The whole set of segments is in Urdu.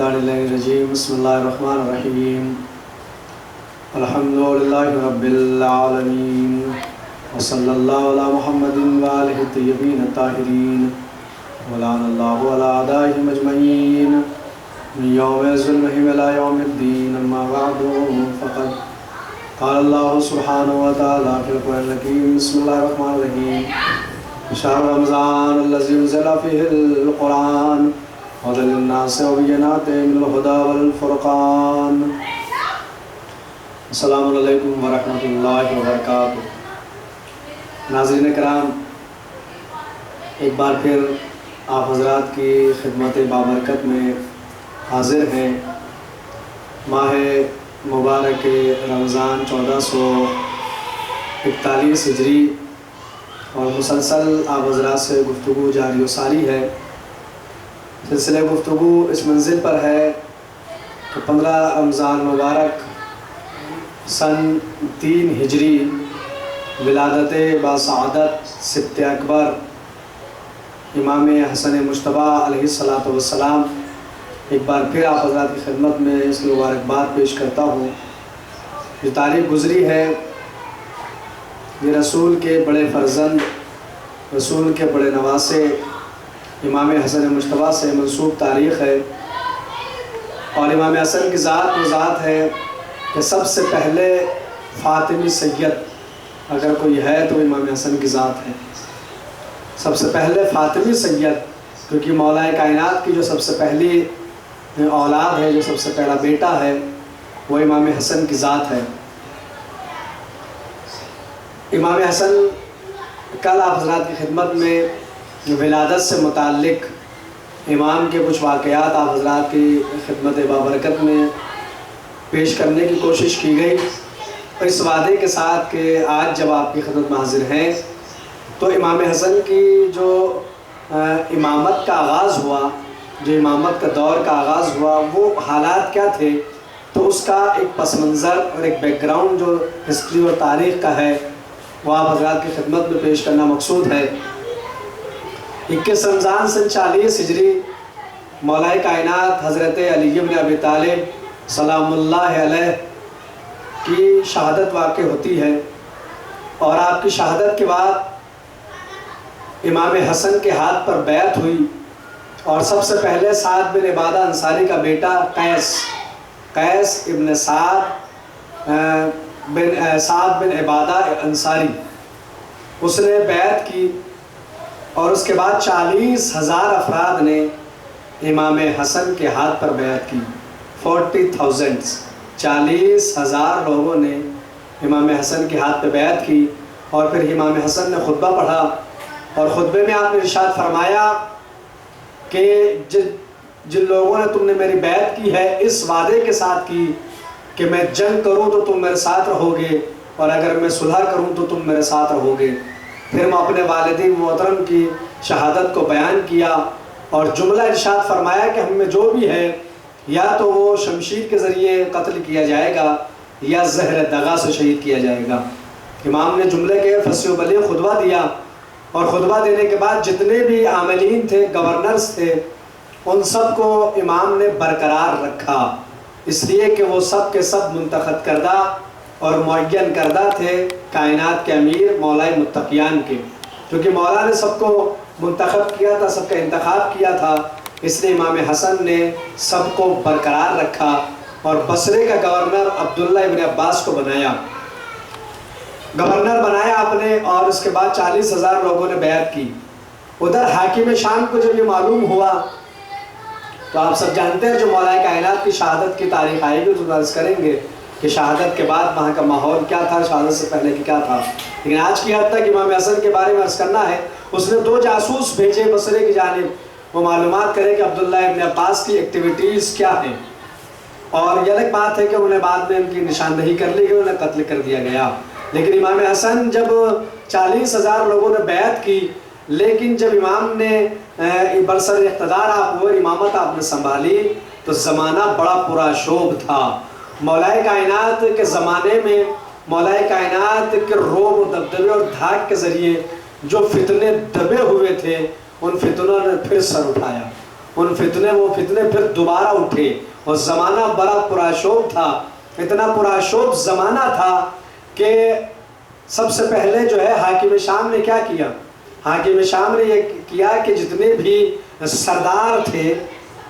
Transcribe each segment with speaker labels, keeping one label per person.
Speaker 1: الشیطان الرجیم بسم اللہ الرحمن الرحیم الحمدللہ رب العالمین وصلی اللہ علی محمد وآلہ الطیبین الطاہرین ولعن اللہ علی اعدائہم اجمعین من یوم ظلمہم الی یوم الدین اما بعد فقد قال اللہ سبحانہ وتعالی فی القرآن الحکیم بسم اللہ الرحمن الرحیم شہر رمضان الذی انزل فیہ القرآن هدى للناس وبينات من الهدى والفرقان السلام علیکم ورحمۃ اللہ وبرکاتہ۔ ناظرین کرام، ایک بار پھر آپ حضرات کی خدمت بابرکت میں حاضر ہیں۔ ماہ مبارک رمضان 1441 ہجری اور مسلسل آپ حضرات سے گفتگو جاری و ساری ہے۔ سلسلہ گفتگو اس منزل پر ہے کہ 15 رمضان مبارک سن 3 ہجری ولادت باسعادت سبط اکبر امام حسن مجتبیٰ علیہ السلام ایک بار پھر آپ حضرات کی خدمت میں اس کی مبارکباد پیش کرتا ہوں۔ جو تاریخ گزری ہے یہ رسول کے بڑے فرزند، رسول کے بڑے نواسے امام حسن مجتبیٰ سے منسوب تاریخ ہے، اور امام حسن کی ذات وہ ذات ہے کہ سب سے پہلے فاطمی سید اگر کوئی ہے تو امام حسن کی ذات ہے۔ سب سے پہلے فاطمی سید، کیونکہ مولا کائنات کی جو سب سے پہلی اولاد ہے، جو سب سے پہلا بیٹا ہے، وہ امام حسن کی ذات ہے۔ امام حسن کل آپ حضرات کی خدمت میں ولادت سے متعلق امام کے کچھ واقعات آپ حضرات کی خدمت بابرکت میں پیش کرنے کی کوشش کی گئی، اور اس وعدے کے ساتھ کہ آج جب آپ کی خدمت میں حاضر ہیں تو امام حسن کی جو امامت کا آغاز ہوا، جو امامت کا دور کا آغاز ہوا، وہ حالات کیا تھے، تو اس کا ایک پس منظر اور ایک بیک گراؤنڈ جو ہسٹری اور تاریخ کا ہے وہ آپ حضرات کی خدمت میں پیش کرنا مقصود ہے۔ 21 رمضان سن 40 ہجری مولا کائنات حضرت علی بن ابی طالب سلام اللہ علیہ کی شہادت واقع ہوتی ہے، اور آپ کی شہادت کے بعد امام حسن کے ہاتھ پر بیعت ہوئی، اور سب سے پہلے سعد بن عبادہ انصاری کا بیٹا قیس ابن سعد بن عبادہ انصاری، اس نے بیعت کی، اور اس کے بعد 40,000 افراد نے امام حسن کے ہاتھ پر بیعت کی۔ 40,000 لوگوں نے امام حسن کے ہاتھ پہ بیعت کی، اور پھر امام حسن نے خطبہ پڑھا، اور خطبے میں آپ نے ارشاد فرمایا کہ جن لوگوں نے تم نے میری بیعت کی ہے اس وعدے کے ساتھ کی کہ میں جنگ کروں تو تم میرے ساتھ رہو گے، اور اگر میں صلح کروں تو تم میرے ساتھ رہو گے۔ پھر میں اپنے والدین محترم کی شہادت کو بیان کیا، اور جملہ ارشاد فرمایا کہ ہم میں جو بھی ہے یا تو وہ شمشیر کے ذریعے قتل کیا جائے گا یا زہر دغا سے شہید کیا جائے گا۔ امام نے جملے کے فصیح و بلیغ خطبہ دیا، اور خطبہ دینے کے بعد جتنے بھی عاملین تھے، گورنرز تھے، ان سب کو امام نے برقرار رکھا، اس لیے کہ وہ سب کے سب منتخب کردہ اور معین کردہ تھے کائنات کے امیر مولا متقیان کے، کیونکہ مولا نے سب کو منتخب کیا تھا، سب کا انتخاب کیا تھا، اس لیے امام حسن نے سب کو برقرار رکھا، اور بصرے کا گورنر عبداللہ ابن عباس کو گورنر بنایا آپ نے، اور اس کے بعد 40,000 لوگوں نے بیعت کی۔ ادھر حاکم شام کو جب یہ معلوم ہوا تو آپ سب جانتے ہیں جو مولا کائنات کی شہادت کی تاریخ آئے گی تو عرض کریں گے کہ شہادت کے بعد وہاں کا ماحول کیا تھا، شہادت سے پہلے کی کیا تھا، لیکن آج کی حد تک امام حسن کے بارے میں عرض کرنا ہے۔ اس نے 2 جاسوس بھیجے بصرے کی جانب، وہ معلومات کرے کہ عبداللہ ابن عباس کی ایکٹیویٹیز کیا ہیں، اور یہ الگ بات ہے کہ انہیں بعد میں ان کی نشاندہی کر لی گئی، انہیں قتل کر دیا گیا۔ لیکن امام حسن جب 40,000 لوگوں نے بیعت کی، لیکن جب امام نے برسر اقتدار آپ ہوئے، امامت آپ نے سنبھالی، تو زمانہ بڑا پراشوب تھا۔ مولا کائنات کے زمانے میں مولا کائنات کے روب و دبدبے اور دھاک کے ذریعے جو فتنے دبے ہوئے تھے، ان فتنوں نے پھر سر اٹھایا، وہ فتنے پھر دوبارہ اٹھے، اور زمانہ بڑا پراشوب تھا، اتنا پراشوب زمانہ تھا کہ سب سے پہلے جو ہے حاکم شام نے کیا کیا؟ حاکم شام نے یہ کیا کہ جتنے بھی سردار تھے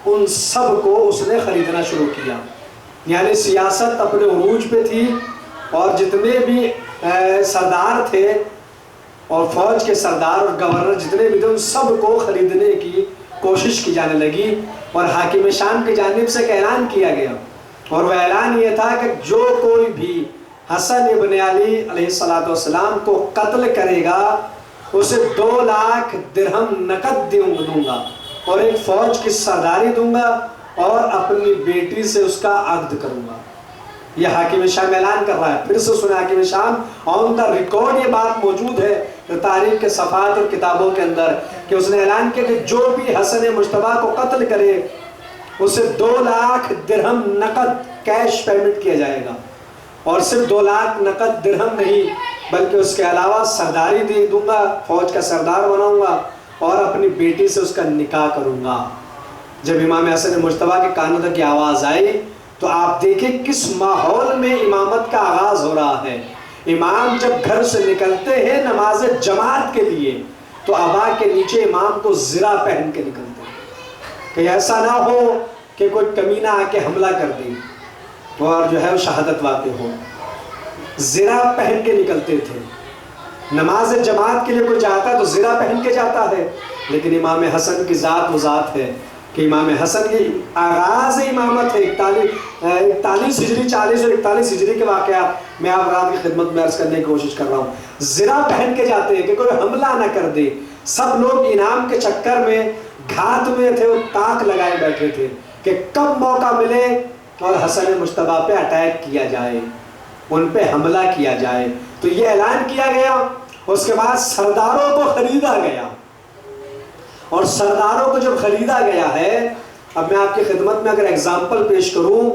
Speaker 1: ان سب کو اس نے خریدنا شروع کیا، یعنی سیاست اپنے عروج پہ تھی، اور جتنے بھی سردار تھے اور فوج کے سردار اور گورنر جتنے بھی تھے ان سب کو خریدنے کی کوشش کی جانے لگی، اور حاکم شام کی جانب سے ایک اعلان کیا گیا، اور وہ اعلان یہ تھا کہ جو کوئی بھی حسن ابن علی علیہ السلام کو قتل کرے گا اسے 2 لاکھ درہم نقد دوں گا، اور ایک فوج کی سرداری دوں گا، اور اپنی بیٹی سے اس کا عقد کروں گا۔ یہ حاکم شام اعلان کر رہا ہے، پھر سے سنا حاکم شام، آن دا ریکارڈ یہ بات موجود ہے تاریخ کے صفحات اور کتابوں کے اندر، کہ اس نے اعلان کیا کہ جو بھی حسن مجتبیٰ کو قتل کرے اسے 2 لاکھ درہم نقد کیش پیمنٹ کیا جائے گا، اور صرف 2 لاکھ نقد درہم نہیں بلکہ اس کے علاوہ سرداری دے دوں گا، فوج کا سردار بناؤں گا، اور اپنی بیٹی سے اس کا نکاح کروں گا۔ جب امام حسن مجتبیٰ کے کانوں تک کی آواز آئی تو آپ دیکھیں کس ماحول میں امامت کا آغاز ہو رہا ہے۔ امام جب گھر سے نکلتے ہیں نماز جماعت کے لیے تو عبا کے نیچے امام کو زرہ پہن کے نکلتے ہیں کہ ایسا نہ ہو کہ کوئی کمینہ آ کے حملہ کر دے اور جو ہے وہ شہادت واقع ہو۔ زرہ پہن کے نکلتے تھے، نماز جماعت کے لیے کوئی جاتا ہے تو زرہ پہن کے جاتا ہے، لیکن امام حسن کی ذات وہ ذات ہے کہ امام حسن کی آغاز امامت ہے 41 ہجری 40 اور 41 ہجری کے واقعات میں آپ رات کی خدمت میں عرض کرنے کی کوشش کر رہا ہوں۔ زرہ پہن کے جاتے ہیں کہ کوئی حملہ نہ کر دے، سب لوگ انعام کے چکر میں گھات میں تھے، وہ تاک لگائے بیٹھے تھے کہ کب موقع ملے اور حسن مجتبیٰ پہ اٹیک کیا جائے، ان پہ حملہ کیا جائے۔ تو یہ اعلان کیا گیا، اس کے بعد سرداروں کو خریدا گیا، اور سرداروں کو جب خریدا گیا ہے، اب میں آپ کی خدمت میں اگر ایگزامپل پیش کروں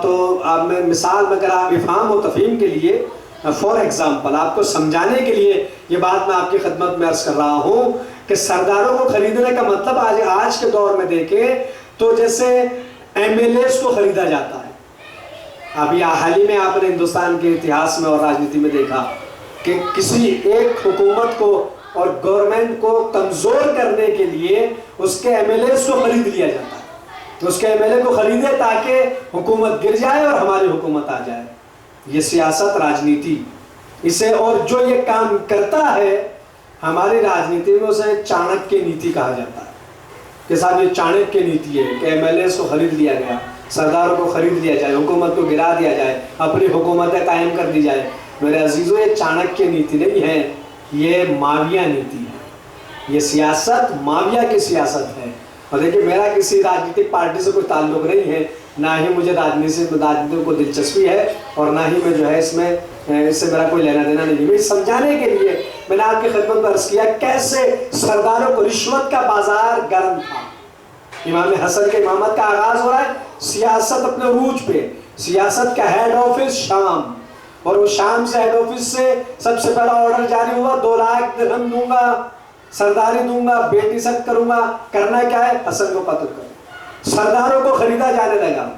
Speaker 1: تو اب میں مثال میں اگر آپ افہام و تفہیم کے لیے فور ایگزامپل آپ کو سمجھانے کے لیے یہ بات میں آپ کی خدمت میں عرض کر رہا ہوں کہ سرداروں کو خریدنے کا مطلب آج کے دور میں دیکھیں تو جیسے ایم ایل ایز کو خریدا جاتا ہے۔ ابھی حال ہی میں آپ نے ہندوستان کے اتہاس میں اور راجنیتی میں دیکھا کہ کسی ایک حکومت کو اور گورنمنٹ کو کمزور کرنے کے لیے اس کے ایم ایل ایز کو خرید لیا جاتا ہے، تو اس کے ایم ایل اے کو خریدے تاکہ حکومت گر جائے اور ہماری حکومت آ جائے۔ یہ سیاست راجنیتی اسے، اور جو یہ کام کرتا ہے ہماری راجنیتی میں اسے چانکیہ نیتی کہا جاتا ہے کہ صاحب یہ چانکیہ نیتی ہے کہ ایم ایل ایز کو خرید لیا گیا، سرداروں کو خرید لیا جائے، حکومت کو گرا دیا جائے، اپنی حکومتیں قائم کر دی جائے۔ میرے عزیزو یہ چانکیہ نیتی نہیں ہے، یہ معاویہ نیتی ہے، یہ سیاست معاویہ کی سیاست ہے۔ اور دیکھیں میرا کسی راجنیتک پارٹی سے کوئی تعلق نہیں ہے، نہ ہی مجھے راجنیتی کو دلچسپی ہے، اور نہ ہی میں جو ہے اس سے میرا کوئی لینا دینا نہیں ہے۔ میں سمجھانے کے لیے میں نے آپ کی خدمت میں عرض کیا کیسے سرداروں کو رشوت کا بازار گرم تھا۔ امام حسن کے امامت کا آغاز ہو رہا ہے، سیاست اپنے عروج پہ، سیاست کا ہیڈ آفس شام، اور وہ شام سے ہیڈ آفس سے سب سے پہلا آرڈر جاری ہوا 2 لاکھ درہم دوں گا، سرداری دوں گا، بیٹی سخت کروں گا۔ کرنا کیا ہے؟ حسن کو قتل کرو۔ سرداروں کو خریدا جانے لگا،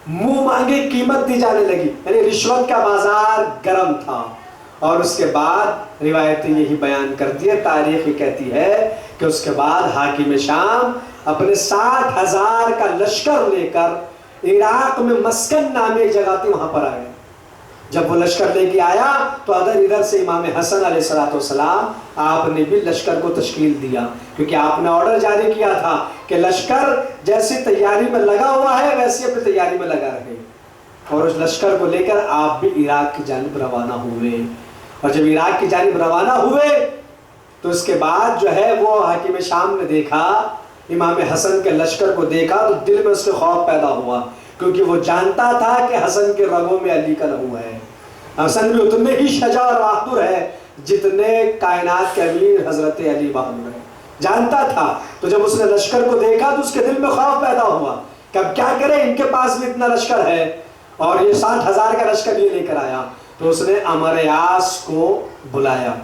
Speaker 1: منہ مانگی قیمت دی جانے لگی، یعنی رشوت کا بازار گرم تھا۔ اور اس کے بعد روایتیں یہی بیان کرتی ہے، تاریخ یہ کہتی ہے کہ اس کے بعد حاکم شام اپنے 60,000 کا لشکر لے کر عراق میں مسکن نامی ایک جگہ تھی وہاں پر آ گئے۔ جب وہ لشکر لے کے آیا تو ادھر سے امام حسن علیہ السلام آپ نے بھی لشکر کو تشکیل دیا، کیونکہ آپ نے آرڈر جاری کیا تھا کہ لشکر جیسی تیاری میں لگا ہوا ہے ویسی اپنی تیاری میں لگا رہے، اور اس لشکر کو لے کر آپ بھی عراق کی جانب روانہ ہوئے۔ اور جب عراق کی جانب روانہ ہوئے تو اس کے بعد جو ہے وہ حاکم شام نے دیکھا، امام حسن کے لشکر کو دیکھا تو دل میں اس کے خوف پیدا ہوا، کیونکہ وہ جانتا تھا کہ حسن کے رگوں میں علی کا لہو ہے۔ حسن بھی اتنے ہی شجاع اور بہادر ہے جتنے کائنات کے امیر حضرت علی بہادر ہیں، جانتا تھا۔ تو جب اس نے لشکر کو دیکھا تو اس کے دل میں خوف پیدا ہوا کہ اب کیا کرے، ان کے پاس بھی اتنا لشکر ہے اور یہ 60,000 کا لشکر یہ لے کر آیا۔ تو اس نے عمر یاس کو بلایا،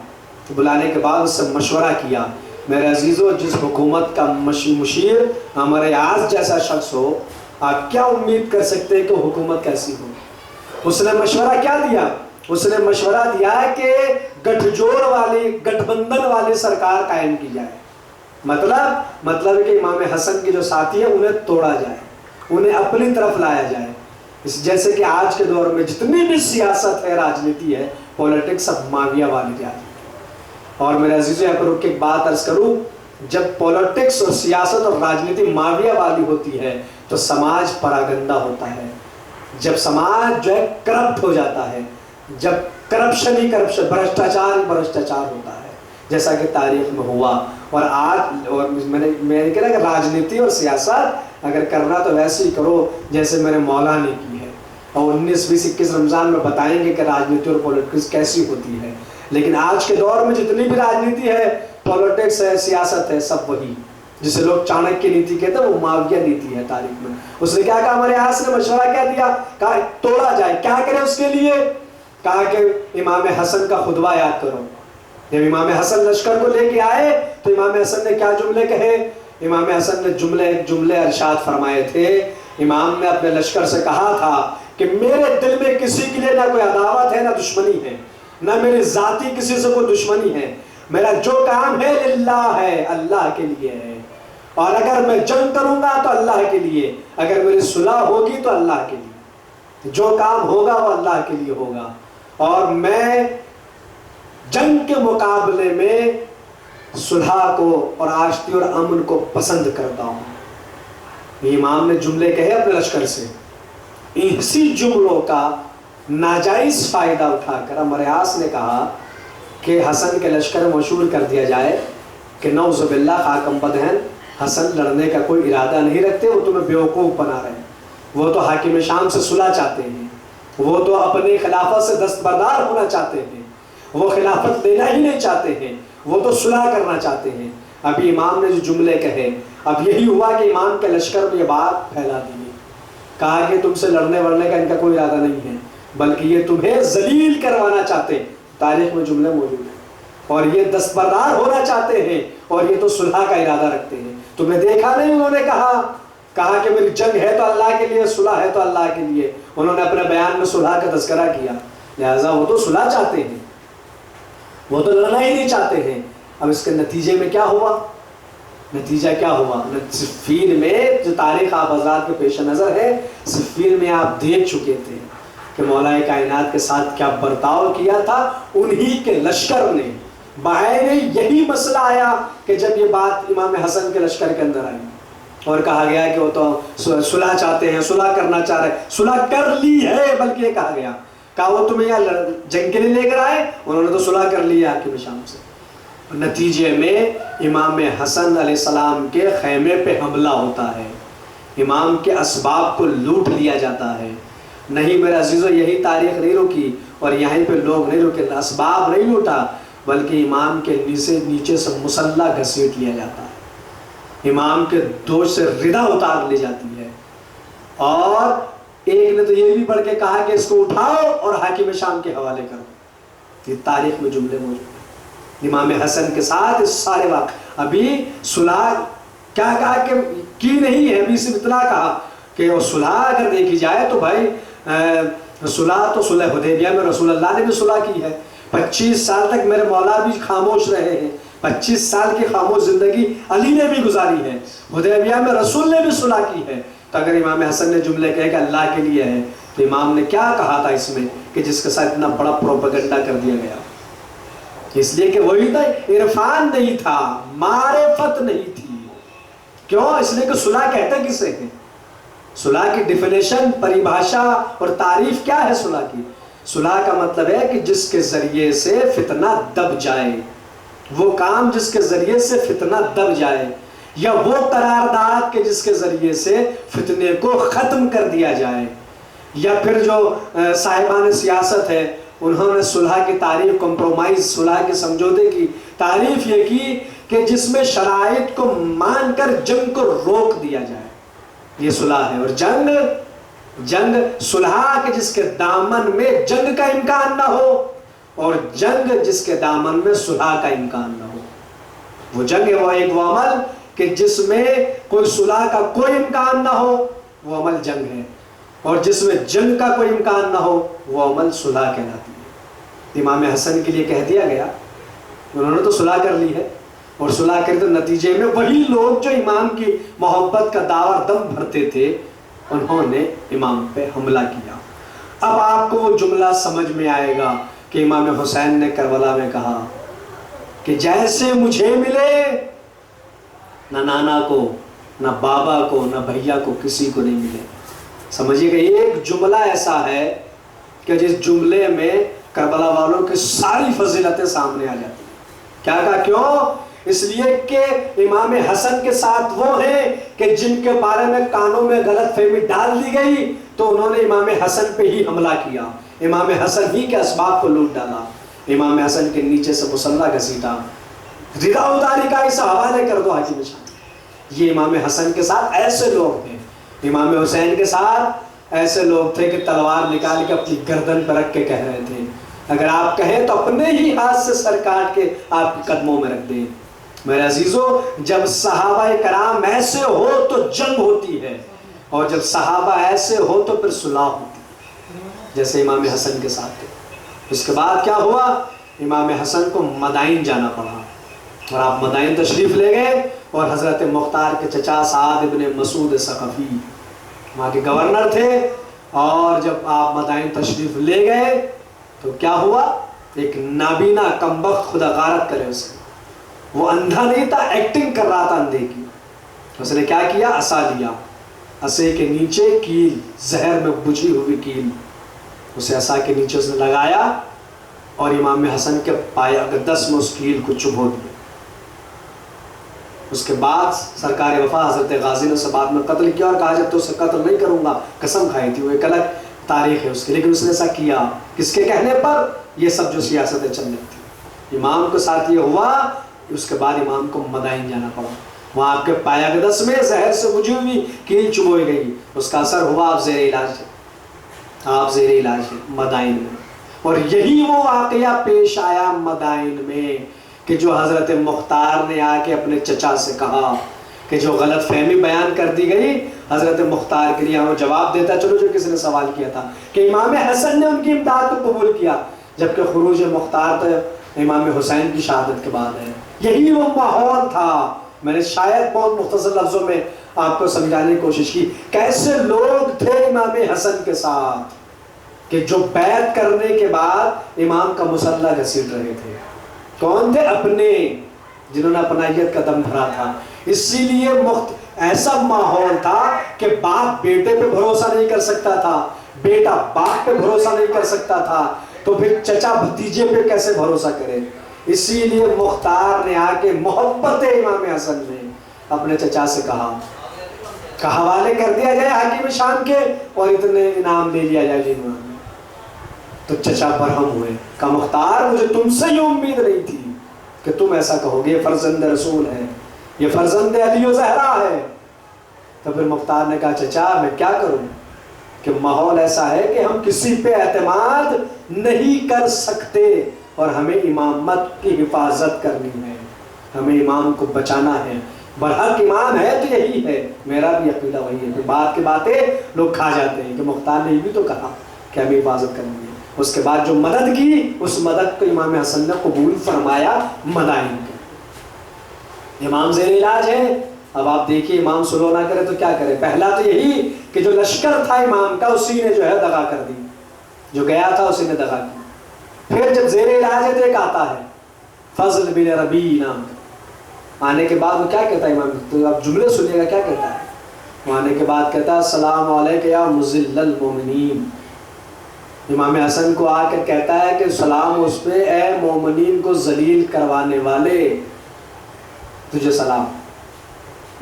Speaker 1: بلانے کے بعد اس سے مشورہ کیا میرے عزیزوں جس حکومت کا مشیر ہمارے آج جیسا شخص ہو، آپ کیا امید کر سکتے ہیں کہ حکومت کیسی ہو؟ اس نے مشورہ کیا دیا؟ اس نے مشورہ دیا کہ گٹھ جوڑ والی، گٹھ بندھن والی سرکار قائم کی جائے۔ مطلب کہ امام حسن کے جو ساتھی ہیں انہیں توڑا جائے، انہیں اپنی طرف لایا جائے۔ جیسے کہ آج کے دور میں جتنی بھی سیاست ہے، راجنیتی ہے، پولیٹکس، سب معاویہ والی راجنیتی۔ اور میرے عزیزوں یہاں پر رک کے ایک بات عرض کروں، جب پولیٹکس اور سیاست اور راجنیتی معاویہ والی ہوتی ہے تو سماج پراگندہ ہوتا ہے۔ جب سماج جو ہے کرپٹ ہو جاتا ہے، جب کرپشن ہی کرپشن، بھرشٹاچار ہی بھرشٹاچار ہوتا ہے، جیسا کہ تاریخ میں ہوا۔ اور آج میں نے کہا کہ راجنیتی اور سیاست اگر کرنا تو ویسے ہی کرو جیسے میرے مولا نے کی ہے، اور 19، 20، 21 رمضان میں بتائیں گے کہ راجنیتی اور پولیٹکس کیسی ہوتی ہے۔ لیکن آج کے دور میں جتنی بھی راجنیتی ہے، پولیٹکس ہے، سیاست ہے، سب وہی جسے لوگ چانکیہ نیتی کہتے ہیں، وہ معاویہ نیتی ہے تاریخ میں۔ اس نے کیا کہا؟ ہمارے آس نے مشورہ کیا دیا؟ کہا توڑا جائے۔ کیا کرے اس کے لیے؟ کہا کہ امام حسن کا خطبہ یاد کرو۔ جب امام حسن لشکر کو لے کے آئے تو امام حسن نے کیا جملے کہے؟ امام حسن نے ایک جملے ارشاد فرمائے تھے۔ امام نے اپنے لشکر سے کہا تھا کہ میرے دل میں کسی کے لیے نہ کوئی عداوت ہے، نہ دشمنی ہے، نہ میری ذاتی کسی سے کوئی دشمنی ہے۔ میرا جو کام ہے للہ ہے، اللہ کے لیے ہے، اور اگر میں جنگ کروں گا تو اللہ کے لیے، اگر میری صلح ہوگی تو اللہ کے لیے، جو کام ہوگا وہ اللہ کے لیے ہوگا۔ اور میں جنگ کے مقابلے میں صلح کو اور آشتی اور امن کو پسند کرتا ہوں۔ امام نے جملے کہے اپنے لشکر سے۔ اسی جملوں کا ناجائز فائدہ اٹھا کر امریاس نے کہا کہ حسن کے لشکر مشہور کر دیا جائے کہ نعوذ باللہ خاکم بدہن، حسن لڑنے کا کوئی ارادہ نہیں رکھتے، وہ تمہیں بیوقوف بنا رہے ہیں، وہ تو حاکم شام سے صلح چاہتے ہیں، وہ تو اپنی خلافت سے دستبردار ہونا چاہتے ہیں، وہ خلافت لینا ہی نہیں چاہتے ہیں، وہ تو صلح کرنا چاہتے ہیں۔ ابھی امام نے جو جملے کہے، اب یہی ہوا کہ امام کے لشکر میں یہ بات پھیلا دی، کہا کہ تم سے لڑنے ورنے کا ان کا کوئی ارادہ نہیں ہے، بلکہ یہ تمہیں ذلیل کروانا چاہتے ہیں۔ تاریخ میں جملے موجود ہیں، اور یہ دستبردار ہونا چاہتے ہیں، اور یہ تو صلح کا ارادہ رکھتے ہیں۔ تمہیں دیکھا نہیں انہوں نے کہا کہ میری جنگ ہے تو اللہ کے لیے، صلح ہے تو اللہ کے لیے۔ انہوں نے اپنے بیان میں صلح کا تذکرہ کیا، لہٰذا وہ تو صلح چاہتے ہیں، وہ تو لڑنا ہی نہیں چاہتے ہیں۔ اب اس کے نتیجے میں کیا ہوا؟ نتیجہ کیا ہوا؟ صفین میں جو تاریخ آپ حضرات کے پیش نظر ہے، صفین میں آپ دیکھ چکے تھے کہ مولا کائنات کے ساتھ کیا برتاؤ کیا تھا۔ انہی کے لشکر نے باہر یہی مسئلہ آیا کہ جب یہ بات امام حسن کے لشکر کے اندر آئی اور کہا گیا کہ وہ تو صلح چاہتے ہیں، صلح کرنا چاہ رہے ہیں، صلح کر لی ہے، بلکہ یہ کہا گیا کہا وہ تمہیں یہاں جنگ کے لیے لے کر آئے، انہوں نے تو صلح کر لی ہے حاکم شام سے۔ نتیجے میں امام حسن علیہ السلام کے خیمے پہ حملہ ہوتا ہے، امام کے اسباب کو لوٹ لیا جاتا ہے۔ نہیں میرے عزیزو، یہی تاریخ نہیں رکی اور یہیں پہ لوگ نہیں رکے، اسباب نہیں لوٹا، بلکہ امام کے نیچے سے مسلح گھسیٹ لیا جاتا ہے، امام کے دوش سے ردہ اتار لی جاتی ہے، اور ایک نے تو یہ بھی پڑھ کے کہا کہ اس کو اٹھاؤ اور حاکم شام کے حوالے کرو۔ یہ تاریخ میں جملے موجود ہیں امام حسن کے ساتھ اس سارے واقع۔ ابھی صلح کیا کہا کہ کی نہیں ہے، ابھی صرف اتنا کہا کہ وہ صلح اگر دیکھی جائے تو بھائی صلح تو صلح حدیبیہ میں رسول اللہ نے بھی صلح کی ہے، 25 سال تک میرے مولا بھی خاموش رہے ہیں، 25 سال کی خاموش زندگی علی نے بھی گزاری ہے، حدیبیہ میں رسول نے بھی صلح کی ہے۔ تو اگر امام حسن نے جملے کہے کہ اللہ کے لیے ہے، تو امام نے کیا کہا تھا اس میں کہ جس کے ساتھ اتنا بڑا پروپیگنڈا کر دیا گیا؟ اس لیے کہ وہی تھا، عرفان نہیں تھا، معرفت نہیں تھی۔ کیوں؟ اس لیے کہ صلح کہتے کسے ہیں؟ صلح کی ڈیفینیشن، پریبھاشا اور تعریف کیا ہے صلح کی؟ صلح کا مطلب ہے کہ جس کے ذریعے سے فتنہ دب جائے، وہ کام جس کے ذریعے سے فتنہ دب جائے، یا وہ قرارداد کے جس کے ذریعے سے فتنے کو ختم کر دیا جائے۔ یا پھر جو صاحبان سیاست ہے، انہوں نے صلح کی تعریف، کمپرومائز، صلح کے سمجھوتے کی تعریف یہ کی کہ جس میں شرائط کو مان کر جنگ کو روک دیا جائے، یہ صلح ہے۔ اور جنگ صلح کے جس کے دامن میں جنگ کا امکان نہ ہو، اور جنگ جس کے دامن میں صلح کا امکان نہ ہو، وہ جنگ ہے، وہ ایک وہ عمل کہ جس میں کوئی صلح کا کوئی امکان نہ ہو، وہ عمل جنگ ہے، اور جس میں جنگ کا کوئی امکان نہ ہو وہ عمل صلح کہلاتی ہے۔ امام حسن کے لیے کہہ دیا گیا، انہوں نے تو صلح کر لی ہے، اور صلح کر تو نتیجے میں وہی لوگ جو امام کی محبت کا دعویٰ دم بھرتے تھے انہوں نے امام پہ حملہ کیا۔ اب آپ کو وہ جملہ سمجھ میں آئے گا کہ امام حسین نے کربلا میں کہا کہ جیسے مجھے ملے، نہ نانا کو، نہ بابا کو، نہ بھیا کو، کسی کو نہیں ملے۔ سمجھیے کہ ایک جملہ ایسا ہے کہ جس جملے میں کربلا والوں کی ساری فضیلتیں سامنے آ جاتی ہیں۔ کیا کہا؟ کیوں؟ اس لیے کہ امام حسن کے ساتھ وہ ہیں کہ جن کے بارے میں کانوں میں غلط فہمی ڈال دی گئی تو انہوں نے امام حسن پہ ہی حملہ کیا، امام حسن ہی کے اسباب کو لوٹ ڈالا، امام حسن کے نیچے سے مسلح گھسیٹا۔ رضا اداری کا اس حوالے کر دو حاکم شان۔ یہ امام حسن کے ساتھ ایسے لوگ تھے، امام حسین کے ساتھ ایسے لوگ تھے کہ تلوار نکال کے اپنی گردن پر رکھ کے کہہ رہے تھے اگر آپ کہیں تو اپنے ہی ہاتھ سے سر کاٹ کے آپ کے قدموں میں رکھ دیں۔ میرے عزیزو، جب صحابہ کرام ایسے ہو تو جنگ ہوتی ہے، اور جب صحابہ ایسے ہو تو پھر صلح ہوتی ہے، جیسے امام حسن کے ساتھ تھے۔ اس کے بعد کیا ہوا؟ امام حسن کو مدائن جانا پڑا، اور آپ مدائن تشریف لے گئے، اور حضرت مختار کے چچا سعد ابن مسعود ثقفی وہاں کے گورنر تھے، اور جب آپ مدائن تشریف لے گئے تو کیا ہوا؟ ایک نابینا کمبخت، خدا غارت کرے اسے، وہ اندھا نہیں تھا، ایکٹنگ کر رہا تھا اندھے کی۔ اس نے کیا کیا؟ عصا لیا، عصے کے نیچے کیل، زہر میں بجھی ہوئی کیل، اسے عصا کے نیچے اس نے لگایا اور امام حسن کے پائے اقدس میں اس کیل کو چبھو دیا۔ اس کے بعد سرکار وفا حضرت غازی نے اسے بعد میں قتل کیا، اور کہا جب تو اسے قتل نہیں کروں گا، قسم کھائی تھی، وہ ایک الگ تاریخ ہے اس کی، لیکن اس نے ایسا کیا کس کے کہنے پر؟ یہ سب جو سیاستیں چل رہی تھی، امام کے ساتھ یہ ہوا۔ اس کے بعد امام کو مدائن جانا پڑا، وہاں آپ کے پائے اقدس میں زہر سے بجھی ہوئی کیل چبوئی گئی، اس کا اثر ہوا، آپ زیر علاج ہے، آپ زیر علاج ہے مدائن میں۔ اور یہی وہ واقعہ پیش آیا مدائن میں کہ جو حضرت مختار نے آ کے اپنے چچا سے کہا کہ جو غلط فہمی بیان کر دی گئی، حضرت مختار کے لیے وہ جواب دیتا چلو جو کسی نے سوال کیا تھا کہ امام حسن نے ان کی امداد کو قبول کیا، جبکہ خروج مختار تو امام حسین کی شہادت کے بعد ہے۔ یہی وہ ماحول تھا۔ میں نے شاید بہت مختصر لفظوں میں آپ کو سمجھانے کی کوشش کی کیسے لوگ تھے امام حسن کے ساتھ کہ جو بیعت کرنے کے بعد امام کا مسلح گھسیٹ رہے تھے۔ کون تھے؟ اپنے، جنہوں نے اپنائیت کا دم بھرا تھا۔ اسی لیے ایسا ماحول تھا کہ باپ بیٹے پہ بھروسہ نہیں کر سکتا تھا، بیٹا باپ پہ بھروسہ نہیں کر سکتا تھا، تو پھر چچا بھتیجے پہ کیسے بھروسہ کرے؟ اسی لیے مختار نے آ کے محبت امام حسن نے اپنے چچا سے کہا کہ حوالے کر دیا جائے حاکم شام کے اور اتنے انعام دے لیا جائے جنہوں نے۔ تو چچا برہم ہوئے، کہ مختار مجھے تم سے یہ امید نہیں تھی کہ تم ایسا کہو گے، یہ فرزند رسول ہے، یہ فرزند علی و زہرا ہے۔ تو پھر مختار نے کہا چچا میں کیا کروں کہ ماحول ایسا ہے کہ ہم کسی پہ اعتماد نہیں کر سکتے، اور ہمیں امامت کی حفاظت کرنی ہے، ہمیں امام کو بچانا ہے، برحق امام ہے تو یہی ہے، میرا بھی عقیدہ وہی ہے۔ پھر بعد کی باتیں لوگ کھا جاتے ہیں کہ مختار نے بھی تو کہا کہ ہمیں حفاظت کرنی ہے۔ اس کے بعد جو مدد کی، اس مدد کو امام حسن نے قبول فرمایا مدائن کے۔ امام زیر علاج ہے۔ اب آپ دیکھیے امام صلح نہ کرے تو کیا کرے؟ پہلا تو یہی کہ جو لشکر تھا امام کا اسی نے جو ہے دغا کر دی، جو گیا تھا اسی نے دغا کی۔ پھر جب زیر علاج ہے تو ایک آتا ہے فضل بن ربیع نام، آنے کے بعد وہ کیا کہتا ہے امام؟ تو آپ جملے سنیے گا کیا کہتا ہے۔ وہ آنے کے بعد کہتا ہے السلام علیکم یا مذل المومنین۔ امام حسن کو آ کر کہتا ہے کہ سلام اس پہ اے مومنین کو ذلیل کروانے والے، تجھے سلام۔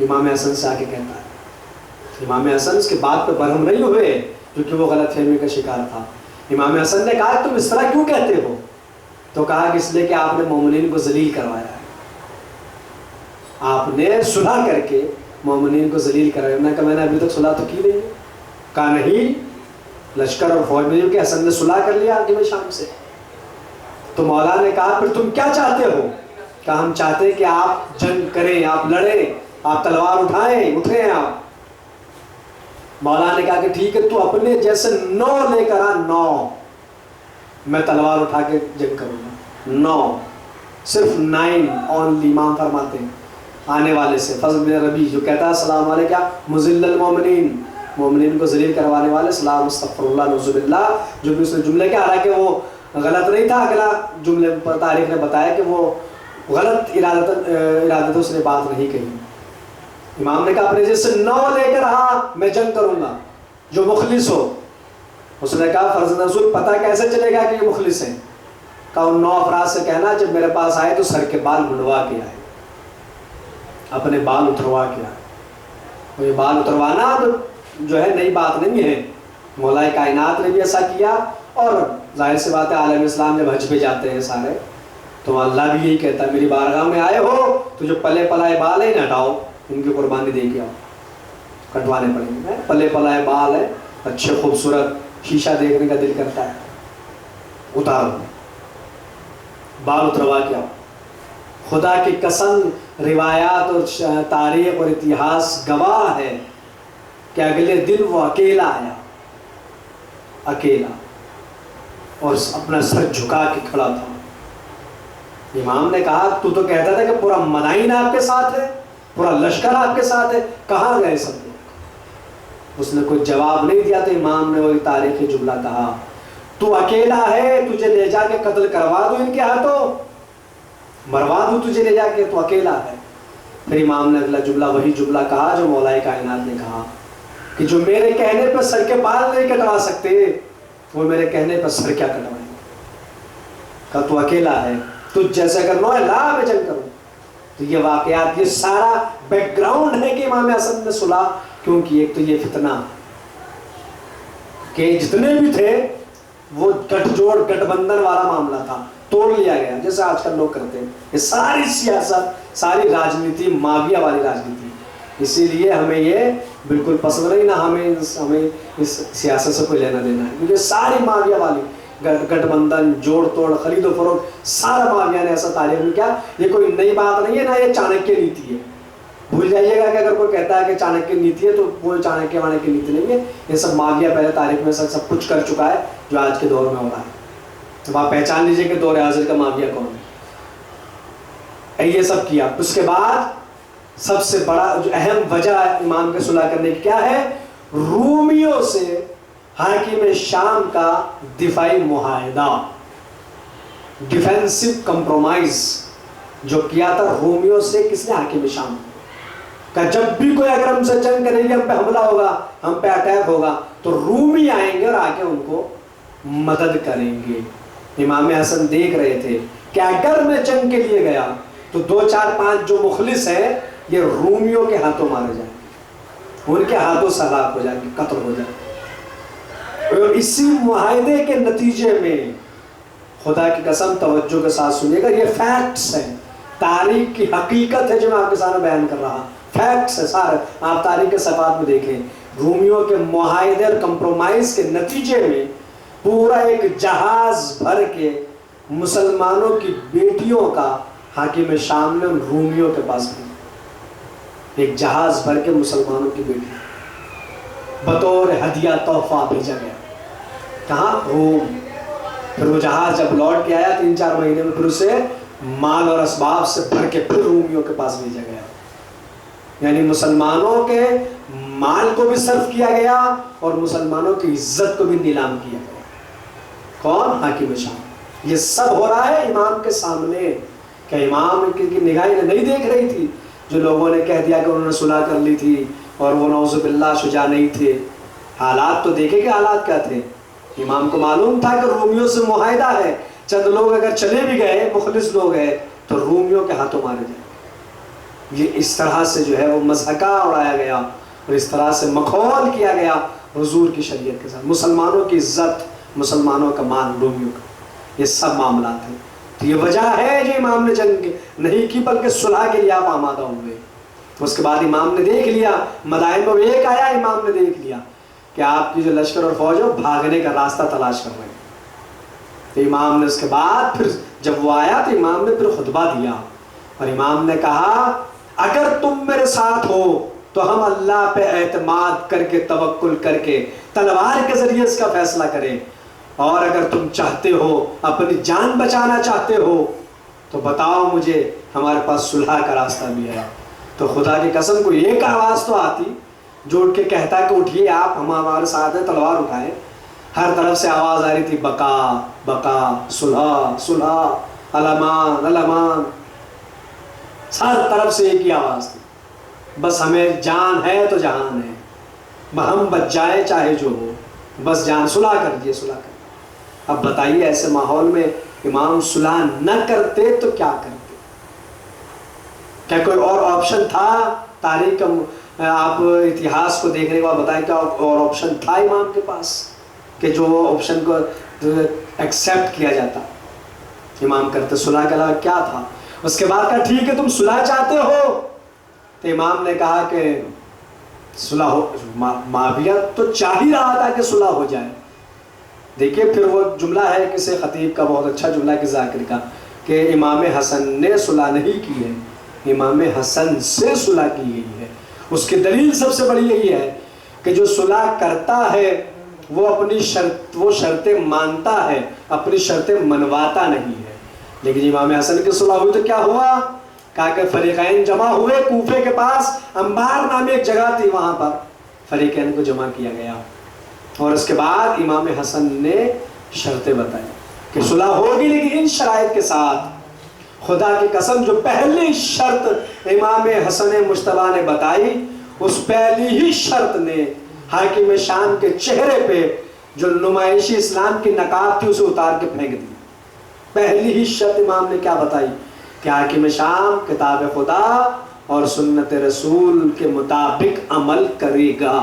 Speaker 1: امام حسن سے آ کے کہتا ہے۔ امام حسن اس کے بات پہ برہم نہیں ہوئے کیونکہ وہ غلط فہمی کا شکار تھا۔ امام حسن نے کہا تم اس طرح کیوں کہتے ہو؟ تو کہا کہ اس لیے کہ آپ نے مومنین کو ذلیل کروایا ہے، آپ نے صلح کر کے مومنین کو ذلیل کرایا۔ میں نے کہا میں نے ابھی تک صلح تو کی نہیں ہے۔ کہا نہیں، لشکر اور فوج میں کہ حسن نے صلح کر لیا حاکم شام سے۔ تو مولا نے کہا پھر تم کیا چاہتے ہو؟ کہ ہم چاہتے ہیں کہ آپ جنگ کریں، آپ لڑیں، آپ تلوار اٹھیں آپ۔ مولا نے کہا کہ ٹھیک ہے، تو اپنے جیسے 9 لے کر آ، 9 میں تلوار اٹھا کے جنگ کروں گا۔ 9 صرف 9 اونلی امام فرماتے ہیں آنے والے سے۔ فضل بن ربیع جو کہتا ہے السلام علیکم مذل المومنین، مومنین کو ذلیل کروانے والے، سلام استغفر اللہ نعوذ باللہ، جو بھی اس نے جملے کے، حالانکہ وہ غلط نہیں تھا، اگلا جملے پر تاریخ نے بتایا کہ وہ غلط ارادت اس نے بات نہیں کہی۔ امام نے کہا اپنے جیسے 9 لے کر آ، میں جنگ کروں گا، جو مخلص ہو۔ اس نے کہا فرض رسول پتہ کیسے چلے گا کہ یہ مخلص ہیں؟ کہا ان 9 افراد سے کہنا جب میرے پاس آئے تو سر کے بال منڈوا کے آئے، اپنے بال اتروا کے آئے۔ یہ بال اتروانا جو ہے نئی بات نہیں ہے، مولا کائنات نے بھی ایسا کیا، اور ظاہر سی بات ہے عالم اسلام جب حج پہ جاتے ہیں سارے تو اللہ بھی یہی کہتا ہے میری بارگاہ میں آئے ہو تو جو پلے پلائے بال ہیں نہ ہٹاؤ، ان کی قربانی دے کے آؤ، کٹوانے پڑیں گے۔ پلے پلائے بال ہیں اچھے خوبصورت، شیشہ دیکھنے کا دل کرتا ہے، اتارو، بال اتروا کے آؤ۔ خدا کی قسم روایات اور تاریخ اور اتہاس گواہ ہے کہ اگلے دن وہ اکیلا آیا، اکیلا، اور اپنا سر جھکا کے کھڑا تھا۔ امام نے کہا تو کہتا تھا کہ پورا مدائن آپ کے ساتھ ہے، پورا لشکر آپ کے ساتھ ہے، کہاں گئے سب لوگ؟ اس نے کوئی جواب نہیں دیا تو امام نے وہی تاریخی جملہ کہا تو اکیلا ہے، تجھے لے جا کے قتل کروا دو، ان کے ہاتھوں مروا دوں تجھے لے جا کے، تو اکیلا ہے۔ پھر امام نے اگلا جملہ وہی جملہ کہا جو مولا کائنات نے کہا کہ جو میرے کہنے پر سر کے بال نہیں کٹوا سکتے وہ میرے کہنے پر سر کیا کٹوائیں گے؟ کہا تو اکیلا ہے، تجھ جیسے اگر نو لا میں جنگ کروں۔ تو یہ واقعات، یہ سارا بیک گراؤنڈ ہے کہ امام حسن نے صلح کیوں کی۔ ایک تو یہ فتنہ کہ جتنے بھی تھے وہ گٹھ جوڑ گٹھ بندھن والا معاملہ تھا، توڑ لیا گیا جیسے آج کل لوگ کرتے ہیں۔ یہ ساری سیاست، ساری راجنیتی معاویہ والی راجنیتی، اسی لیے ہمیں یہ بالکل پسند نہیں، نہ ہمیں اس سیاست سے کوئی لینا دینا ہے، کیونکہ ساری معاویہ والی گٹھ بندھن، جوڑ توڑ، خرید و فروخت، سارا معاویہ نے ایسا تاریخ میں کیا۔ یہ کوئی نئی بات نہیں ہے، نہ یہ چانکیہ نیتی ہے۔ بھول جائیے گا کہ اگر کوئی کہتا ہے کہ چانکیہ نیتی ہے تو وہ چانکیہ وانکیہ نیتی نہیں ہے، یہ سب معاویہ پہلے تاریخ میں سب کچھ کر چکا ہے جو آج کے دور میں ہو رہا ہے۔ اب آپ پہچان لیجئے کہ دور حاضر کا معاویہ کون ہے۔ یہ سب کیا، اس کے بعد سب سے بڑا جو اہم وجہ امام کے صلح کرنے کی کیا ہے؟ رومیوں سے حاکم شام کا دفاعی معاہدہ، ڈیفینسو کمپرومائز جو کیا تھا رومیوں سے۔ کس نے؟ حاکم شام کہ جب بھی کوئی اگر ہم سے جنگ کرے گی، ہم پہ حملہ ہوگا، ہم پہ اٹیک ہوگا، تو رومی آئیں گے اور آ کے ان کو مدد کریں گے۔ امام حسن دیکھ رہے تھے کہ اگر میں جنگ کے لیے گیا تو 2 4 5 جو مخلص ہیں یہ رومیوں کے ہاتھوں مارے جائیں گے، ان کے ہاتھوں سے ہلاک ہو جائیں گے، قتل ہو جائیں گے۔ اور اسی معاہدے کے نتیجے میں خدا کی قسم توجہ کے ساتھ سنیے گا، یہ فیکٹس ہیں، تاریخ کی حقیقت ہے جو میں آپ کے سامنے بیان کر رہا، فیکٹس ہے سارے، آپ تاریخ کے صفحات میں دیکھیں۔ رومیوں کے معاہدے اور کمپرومائز کے نتیجے میں پورا ایک جہاز بھر کے مسلمانوں کی بیٹیوں کا حاکم شام نے ان رومیوں کے پاس بھیجا، ایک جہاز بھر کے مسلمانوں کی بیٹی بطور ہدیہ تحفہ بھیجا گیا۔ کہاں؟ روم۔ پھر وہ جہاز جب لوٹ کے آیا 3 4 مہینے میں پھر اسے مال اور اسباب سے بھر کے پھر رومیوں کے پاس بھیجا گیا، یعنی مسلمانوں کے مال کو بھی صرف کیا گیا اور مسلمانوں کی عزت کو بھی نیلام کیا گیا۔ کون؟ حاکم شام۔ یہ سب ہو رہا ہے امام کے سامنے، کہ امام کی نگاہیں نہیں دیکھ رہی تھی جو لوگوں نے کہہ دیا کہ انہوں نے صلح کر لی تھی اور وہ نعوذ باللہ شجاع نہیں تھے۔ حالات تو دیکھے کہ حالات کیا تھے۔ امام کو معلوم تھا کہ رومیوں سے معاہدہ ہے، چند لوگ اگر چلے بھی گئے، مخلص لوگ ہیں، تو رومیوں کے ہاتھوں مارے جائیں۔ یہ اس طرح سے جو ہے وہ مضحکہ اڑایا گیا اور اس طرح سے مخول کیا گیا حضور کی شریعت کے ساتھ، مسلمانوں کی عزت، مسلمانوں کا مال رومیوں کا، یہ سب معاملات ہیں۔ تو یہ وجہ ہے جو امام نے جنگ نہیں کی بلکہ صلح کے لیے آپ آمادہ ہوئے۔ اس کے بعد امام نے دیکھ لیا، مدائن میں ایک آیا، امام نے دیکھ لیا کہ آپ کی جو لشکر اور فوج ہے بھاگنے کا راستہ تلاش کر رہے ہیں۔ تو امام نے اس کے بعد پھر جب وہ آیا تو امام نے پھر خطبہ دیا اور امام نے کہا اگر تم میرے ساتھ ہو تو ہم اللہ پہ اعتماد کر کے توکل کر کے تلوار کے ذریعے اس کا فیصلہ کریں، اور اگر تم چاہتے ہو اپنی جان بچانا چاہتے ہو تو بتاؤ مجھے، ہمارے پاس صلح کا راستہ بھی ہے۔ تو خدا کی قسم کو ایک آواز تو آتی جو اٹھ کے کہتا کہ اٹھیے آپ، ہم ہمارے ساتھ ہیں، تلوار اٹھائیں۔ ہر طرف سے آواز آ رہی تھی بقا بقا، صلح صلح، الامان الامان، ہر طرف سے ایک ہی آواز تھی، بس ہمیں جان ہے تو جہان ہے، ہم بچ جائیں چاہے جو ہو، بس جان، صلح کر دیجیے صلح کر۔ اب بتائیے ایسے ماحول میں امام صلح نہ کرتے تو کیا کرتے؟ کیا کوئی اور آپشن تھا؟ تاریخ کا آپ اتہاس کو دیکھنے کے بعد بتائیں کیا اور آپشن تھا امام کے پاس کہ جو آپشن کو ایکسیپٹ کیا جاتا؟ امام کرتے صلح کے علاوہ کیا تھا؟ اس کے بعد کہا ٹھیک ہے تم صلح چاہتے ہو، تو امام نے کہا کہ صلح ہو، معاویہ تو چاہ ہی رہا تھا کہ صلح ہو جائے۔ دیکھیے پھر وہ جملہ ہے کسی خطیب کا، بہت اچھا جملہ ہے کہ ذاکر کا، کہ امام حسن نے صلح نہیں کی ہے، امام حسن سے صلح کی گئی ہے۔ اس کی دلیل سب سے بڑی یہی ہے کہ جو صلح کرتا ہے وہ اپنی شرطیں مانتا ہے، اپنی شرطیں منواتا نہیں ہے۔ لیکن امام حسن کی صلح ہوئی تو کیا ہوا؟ کہا کہ فریقین جمع ہوئے کوفے کے پاس، انبار نامی ایک جگہ تھی، وہاں پر فریقین کو جمع کیا گیا، اور اس کے بعد امام حسن نے شرطیں بتائی کہ صلح ہوگی لیکن ان شرائط کے ساتھ۔ خدا کی قسم جو پہلی شرط امام حسن مجتبیٰ نے بتائی، اس پہلی ہی شرط نے حاکم شام کے چہرے پہ جو نمائشی اسلام کی نقاب تھی اسے اتار کے پھینک دی۔ پہلی ہی شرط امام نے کیا بتائی کہ حاکم شام کتاب خدا اور سنت رسول کے مطابق عمل کرے گا۔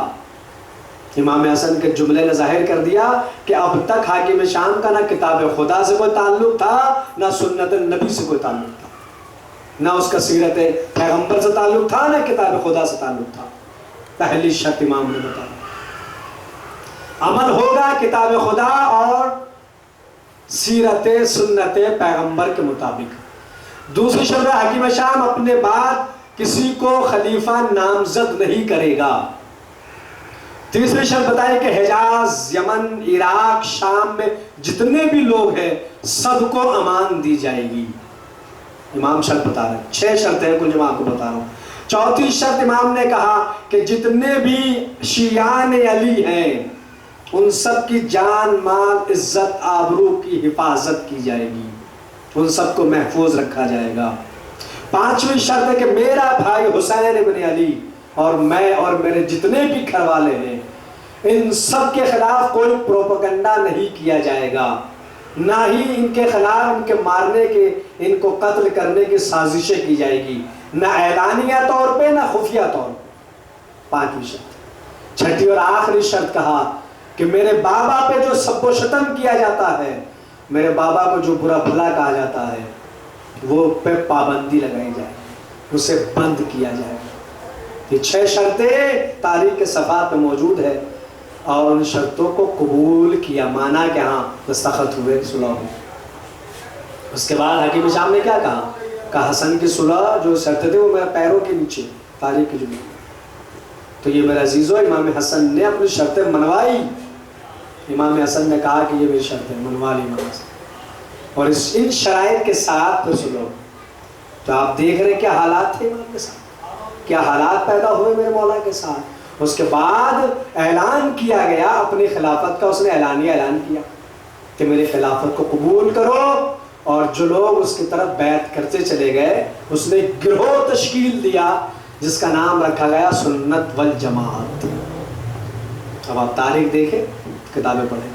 Speaker 1: امام حسن کے جملے نے ظاہر کر دیا کہ اب تک حاکم شام کا نہ کتاب خدا سے کوئی تعلق تھا، نہ سنت نبی سے کوئی تعلق تھا، نہ اس کا سیرت پیغمبر سے تعلق تھا، نہ کتاب خدا سے تعلق تھا۔ پہلی شرط امام نے بتایا عمل ہوگا کتاب خدا اور سیرت سنت پیغمبر کے مطابق۔ دوسری شرط حاکم شام اپنے بعد کسی کو خلیفہ نامزد نہیں کرے گا۔ تیسری شرط بتائی کہ حجاز، یمن، عراق، شام میں جتنے بھی لوگ ہیں سب کو امان دی جائے گی۔ امام شرط بتا رہے ہیں، 6 شرطیں ہیں کل جو میں آپ کو بتا رہا ہوں۔ چوتھی شرط امام نے کہا کہ جتنے بھی شیعان علی ہیں ان سب کی جان، مال، عزت، آبرو کی حفاظت کی جائے گی، ان سب کو محفوظ رکھا جائے گا۔ پانچویں شرط ہے کہ میرا بھائی حسین ابن علی اور میں اور میرے جتنے بھی گھر والے ہیں ان سب کے خلاف کوئی پروپیگنڈا نہیں کیا جائے گا، نہ ہی ان کے خلاف ان کے مارنے کے، ان کو قتل کرنے کی سازشیں کی جائے گی، نہ اعلانیہ طور پہ نہ خفیہ طور پہ۔ پانچویں شرط۔ چھٹی اور آخری شرط کہا کہ میرے بابا پہ جو سب و شتم کیا جاتا ہے، میرے بابا کو جو برا بھلا کہا جاتا ہے، وہ پہ پابندی لگائی جائے، اسے بند کیا جائے۔ یہ 6 شرطیں تاریخ کے صفحات میں موجود ہے، اور ان شرطوں کو قبول کیا، مانا کہ ہاں دستخط ہوئے، صلح ہوئی۔ اس کے بعد حاکم شام نے کیا کہا کہ حسن کی صلح جو شرطیں تھے وہ میرے پیروں کے نیچے، تاریخ کی جملے۔ تو یہ میرے عزیزو امام حسن نے اپنی شرطیں منوائی۔ امام حسن نے کہا کہ یہ میری شرطیں منوا لی امام حسن، اور ان شرائط کے ساتھ پھر صلح۔ تو آپ دیکھ رہے کیا حالات تھے امام کے ساتھ، کیا حالات پیدا ہوئے میرے مولا کے ساتھ۔ اس کے بعد اعلان کیا گیا اپنی خلافت کا، اس نے اعلانیہ اعلان کیا کہ میری خلافت کو قبول کرو، اور جو لوگ اس کی طرف بیعت کرتے چلے گئے اس نے گروہ تشکیل دیا جس کا نام رکھا گیا سنت والجماعت۔ اب آپ تاریخ دیکھیں، کتابیں پڑھیں،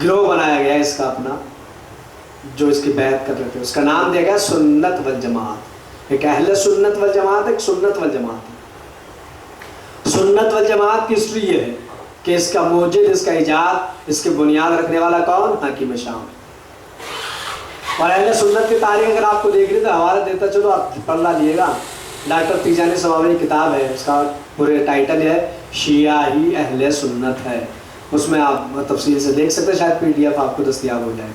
Speaker 1: گروہ بنایا گیا اس کا اپنا، جو اس کی بیعت کر رہے تھے، اس کا نام دیا گیا سنت والجماعت۔ ایک اہل سنت والجماعت، ایک سنت والجماعت۔ سنت والجماعت کی ہسٹری یہ ہے کہ اس کا موجد، اس کا ایجاد، اس کی بنیاد رکھنے والا کون؟ حاکم شام۔ اور اہل سنت کی تاریخ اگر آپ کو دیکھ رہی تو حوالہ دیتا چلو، آپ پڑھ لیے گا، ڈاکٹر تیجانی سماوی کتاب ہے، اس کا پورے ٹائٹل ہے شیعہ ہی اہل سنت ہے، اس میں آپ تفصیل سے دیکھ سکتے ہیں، شاید PDF آپ کو دستیاب ہو جائے۔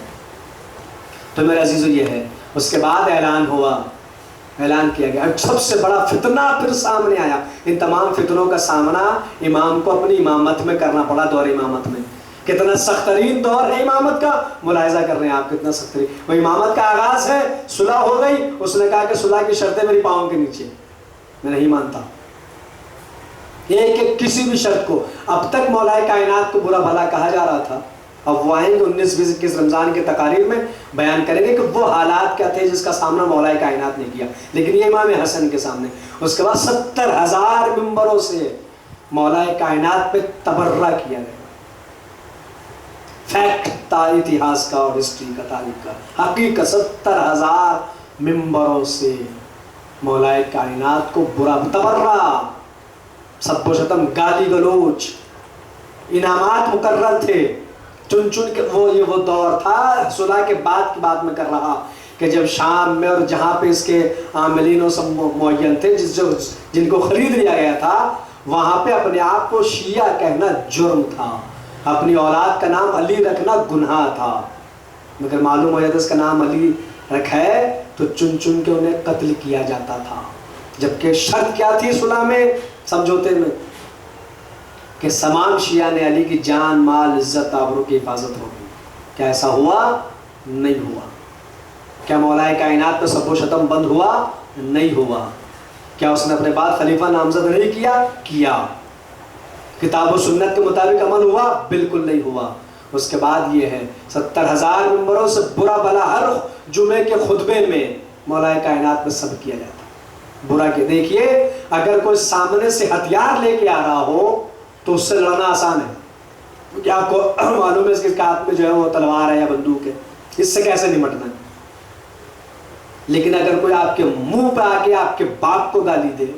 Speaker 1: تو میرے عزیزو یہ ہے اس کے بعد اعلان ہوا، اعلان کیا گیا. سب سے بڑا فتنہ پھر سامنے آیا. ان تمام فتنوں کا سامنا امام کو اپنی امامت میں کرنا پڑا. دور امامت میں کتنا سخت ترین دور ہے امامت کا، ملاحظہ کر رہے ہیں آپ کتنا سخت ترین. وہ امامت کا آغاز ہے، صلح ہو گئی، اس نے کہا کہ صلح کی شرطیں میری پاؤں کے نیچے، میں نہیں مانتا ایک ایک کسی بھی شرط کو. اب تک مولا کائنات کو برا بھلا کہا جا رہا تھا، اب وہ آئیں گے 19 20 21 رمضان کے تقاریر میں بیان کریں گے کہ وہ حالات کیا تھے جس کا سامنا مولا کائنات نے کیا. لیکن یہ امام حسن کے سامنے اس کے بعد 70,000 ممبروں سے مولا کائنات پہ تبرہ کیا گیا. فیکٹ اتہاس کا اور ہسٹری کا، تاریخ کا حقیقت، 70,000 ممبروں سے مولا کائنات کو برا تبرہ، سب و شتم، گالی گلوچ، انعامات مقرر تھے چن چن کے. وہ دور تھا صلح کے بعد کی بات میں کر رہا کہ جب شام میں اور جہاں پہ اس کے عاملین و سب معین تھے جن کو خرید لیا گیا تھا، وہاں پہ اپنے آپ کو شیعہ کہنا جرم تھا، اپنی اولاد کا نام علی رکھنا گناہ تھا. مگر معلوم ہو جاتا اس کا نام علی رکھا ہے تو چن چن کے انہیں قتل کیا جاتا تھا. جبکہ شرط کیا تھی صلح میں، سمجھوتے میں، کہ تمام شیعہ نے علی کی جان، مال، عزت، آبرو کی حفاظت ہوگی. کیا ایسا ہوا؟ نہیں ہوا. کیا مولا کائنات پہ سب و شتم بند ہوا؟ نہیں ہوا. کیا اس نے اپنے بعد خلیفہ نامزد نہیں کیا؟ کیا. کتاب و سنت کے مطابق عمل ہوا؟ بالکل نہیں ہوا. اس کے بعد یہ ہے 70,000 ممبروں سے برا بلا ہر جمعے کے خطبے میں مولا کائنات پہ سب کیا جاتا برا کے. دیکھیے اگر کوئی سامنے سے ہتھیار لے کے آ رہا ہو تو اس سے لڑنا آسان ہے. کیا آپ کو معلوم ہے اس کے ہاتھ میں جو ہے وہ تلوار ہے یا بندوق ہے، اس سے کیسے نمٹنا ہے. لیکن اگر کوئی آپ کے منہ پہ آ کے آپ کے باپ کو گالی دے،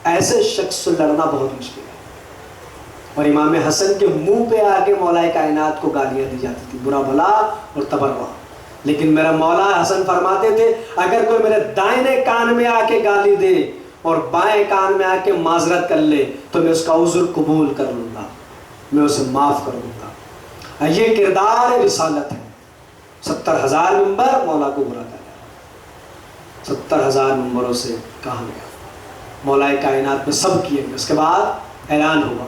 Speaker 1: ایسے شخص سے لڑنا بہت مشکل ہے. اور امام حسن کے منہ پہ آ کے مولا کائنات کو گالیاں دی جاتی تھی، برا بھلا اور تبرہ. لیکن میرا مولا حسن فرماتے تھے اگر کوئی میرے دائنے کان میں آ کے گالی دے اور بائیں کان میں آ کے معذرت کر لے تو میں اس کا عذر قبول کر لوں گا، میں اسے معاف کر دوں گا. یہ کردار رسالت ہے. 70,000 ممبر مولا کو برا کہا گیا، 70,000 ممبروں سے کہا گیا، مولا کائنات میں سب کیے گئے. اس کے بعد اعلان ہوا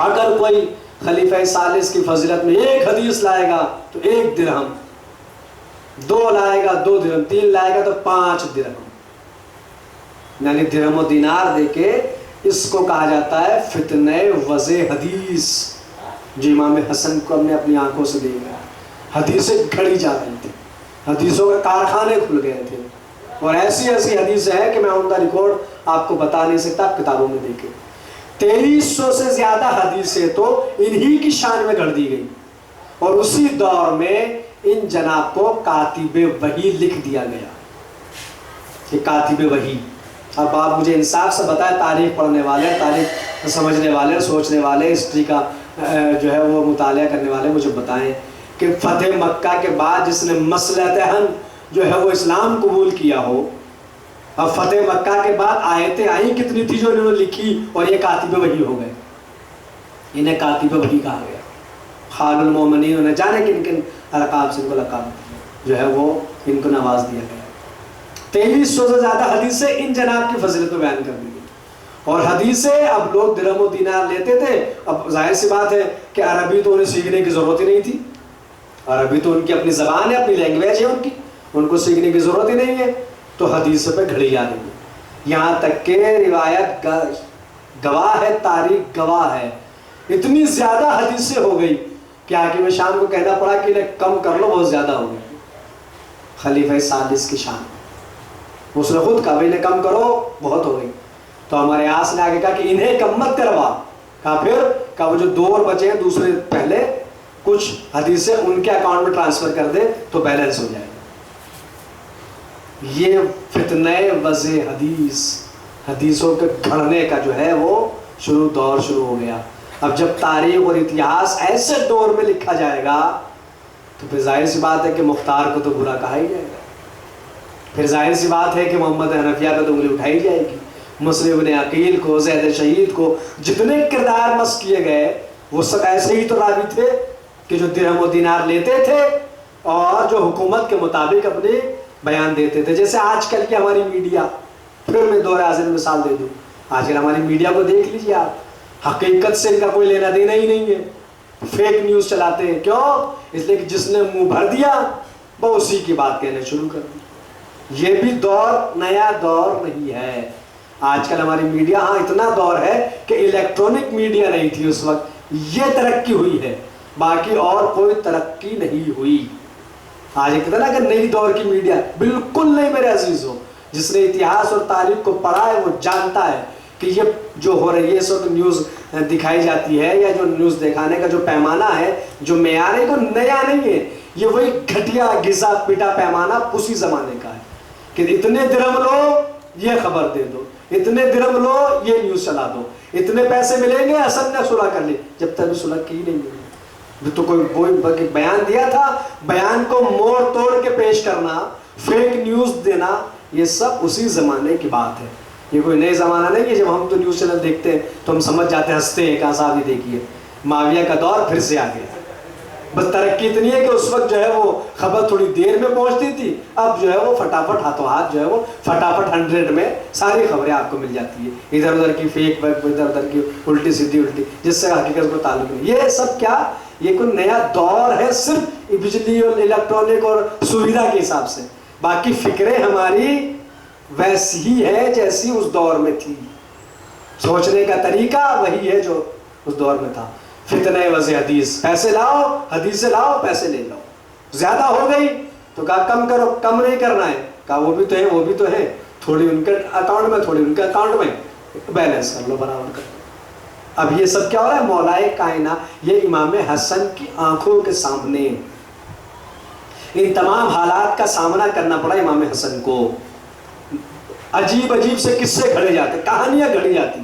Speaker 1: اگر کوئی خلیفہ ثالث کی فضیلت میں ایک حدیث لائے گا تو 1 درہم، 2 لائے گا 2 درہم، 3 لائے گا تو 5 درہم. یعنی درہم و دینار دے کے اس کو کہا جاتا ہے فتنہ وضع حدیث، جو امام حسن کو ہم نے اپنی آنکھوں سے دیکھا. حدیثیں گھڑی جا رہی تھی، حدیثوں کے کارخانے کھل گئے تھے، اور ایسی ایسی حدیثیں ہیں کہ میں ان کا ریکارڈ آپ کو بتا نہیں سکتا، آپ کتابوں میں دیکھیں. 2300 سے زیادہ حدیثیں تو انہی کی شان میں گھڑ دی گئی. اور اسی دور میں ان جناب کو کاتب وحی لکھ دیا گیا کہ کاتب وحی. اب آپ مجھے انصاف سے بتائیں، تاریخ پڑھنے والے، تاریخ سمجھنے والے، سوچنے والے، ہسٹری کا جو ہے وہ مطالعہ کرنے والے مجھے بتائیں کہ فتح مکہ کے بعد جس نے مصلحتاً جو ہے وہ اسلام قبول کیا ہو، اب فتح مکہ کے بعد آیتیں آئیں کتنی تھی جو انہوں نے لکھی اور یہ کاتب وحی ہو گئے. انہیں کاتب وحی کہا گیا. خال المومنین، انہیں جانے کن کن القاب سے ان کو لقب جو ہے وہ ان کو نواز دیا گیا. 2300 سے زیادہ حدیثیں ان جناب کی فضیلت میں بیان کر دی گئی. اور حدیثیں اب لوگ درہم و دینار لیتے تھے. اب ظاہر سی بات ہے کہ عربی تو انہیں سیکھنے کی ضرورت ہی نہیں تھی، عربی تو ان کی اپنی زبان ہے، اپنی لینگویج ہے ان کو سیکھنے کی ضرورت ہی نہیں ہے. تو حدیث پہ گھڑی جا رہی ہے. یہاں تک کہ روایت گواہ ہے، تاریخ گواہ ہے، اتنی زیادہ حدیثیں ہو گئی کہ حاکم شام کو کہنا پڑا کہ انہیں کم کر لو، بہت زیادہ ہو گئی. خلیفہ ثالث کی شان، اس نے خود کہا انہیں کم کرو، بہت ہو گئی. تو ہمارے آس نے آگے کہا کہ انہیں کم مت کروا. کہا پھر کہا وہ جو 2 اور بچے ہیں دوسرے پہلے کچھ حدیثیں ان کے اکاؤنٹ میں ٹرانسفر کر دے تو بیلنس ہو جائے گا. یہ فتنہ وضع حدیث، حدیثوں کے گھڑنے کا جو ہے وہ دور شروع ہو گیا. اب جب تاریخ اور اتہاس ایسے دور میں لکھا جائے گا تو پھر ظاہر سی بات ہے کہ مختار کو تو برا کہا ہی جائے گا. پھر ظاہر سی بات ہے کہ محمد حنفیہ پہ تو انگلی اٹھائی جائے گی. مسلم بن عقیل کو، زید شہید کو، جتنے کردار مس کیے گئے وہ سب ایسے ہی تو راوی تھے کہ جو درہم و دینار لیتے تھے اور جو حکومت کے مطابق اپنے بیان دیتے تھے. جیسے آج کل کی ہماری میڈیا, پھر میں دور حاضر مثال دے دوں, آج کل ہماری میڈیا کو دیکھ لیجیے آپ, حقیقت سے ان کا کوئی لینا دینا ہی نہیں ہے, فیک نیوز چلاتے ہیں. کیوں؟ اس لیے کہ جس نے منہ بھر دیا وہ اسی کی بات کہنے شروع کر دی. یہ بھی دور نیا دور نہیں ہے. آج کل ہماری میڈیا, ہاں اتنا دور ہے کہ الیکٹرانک میڈیا نہیں تھی اس وقت, یہ ترقی ہوئی ہے, باقی اور کوئی ترقی نہیں ہوئی. آج ایک نا کہ نئی دور کی میڈیا, بالکل نہیں میرے عزیزوں. جس نے اتہاس اور تاریخ کو پڑھا ہے وہ جانتا ہے کہ یہ جو ہو رہی ہے اس وقت نیوز دکھائی جاتی ہے, یا جو نیوز دکھانے کا جو پیمانہ ہے, جو معیار ہے, وہ نیا نہیں ہے. یہ وہی گھٹیا گھسا پیٹا پیمانہ اسی زمانے کا ہے کہ اتنے درہم لو یہ خبر دے دو, اتنے درہم لو یہ نیوز چلا دو, اتنے پیسے ملیں گے, حسن نے صلح کر لی. جب تک صلح کی نہیں ہوئی تو کوئی بیان دیا تھا, بیان کو موڑ توڑ کے پیش کرنا, فیک نیوز دینا, یہ سب اسی زمانے کی بات ہے. یہ کوئی نئے زمانہ نہیں ہے. جب ہم تو نیوز چینل دیکھتے ہیں تو ہم سمجھ جاتے ہیں, ہنستے ہیں, کہاں صاحب یہ دیکھیے معاویہ کا دور پھر سے آ گیا. بس ترقی اتنی ہے کہ اس وقت جو ہے وہ خبر تھوڑی دیر میں پہنچتی تھی, اب جو ہے وہ فٹافٹ ہاتھوں ہاتھ جو ہے وہ فٹافٹ 100 میں ساری خبریں آپ کو مل جاتی ہے. ادھر ادھر کی فیک ویب, ادھر ادھر کی الٹی سیدھی الٹی, جس سے حقیقت کو تعلق نہیں. یہ سب کیا, یہ کوئی نیا دور ہے صرف بجلی اور الیکٹرانک اور سویدھا کے حساب سے. باقی فکریں ہماری ویسی ہی ہے جیسی اس دور میں تھی, سوچنے کا طریقہ وہی ہے جو اس دور میں تھا. فتنہ وضع حدیث, پیسے لاؤ, حدیث سے لاؤ, پیسے لے لو. زیادہ ہو گئی تو کہا کم کرو, کم نہیں کرنا ہے, کہا وہ بھی تو ہے, وہ بھی تو ہے, تھوڑی ان کے اکاؤنٹ میں, تھوڑی ان کے اکاؤنٹ میں, بیلنس کر لو, برابر کر لو. اب یہ سب کیا ہو رہا ہے؟ مولائے کائنات, یہ امام حسن کی آنکھوں کے سامنے ان تمام حالات کا سامنا کرنا پڑا امام حسن کو. عجیب عجیب سے قصے گھڑے جاتے, کہانیاں گھڑی جاتی.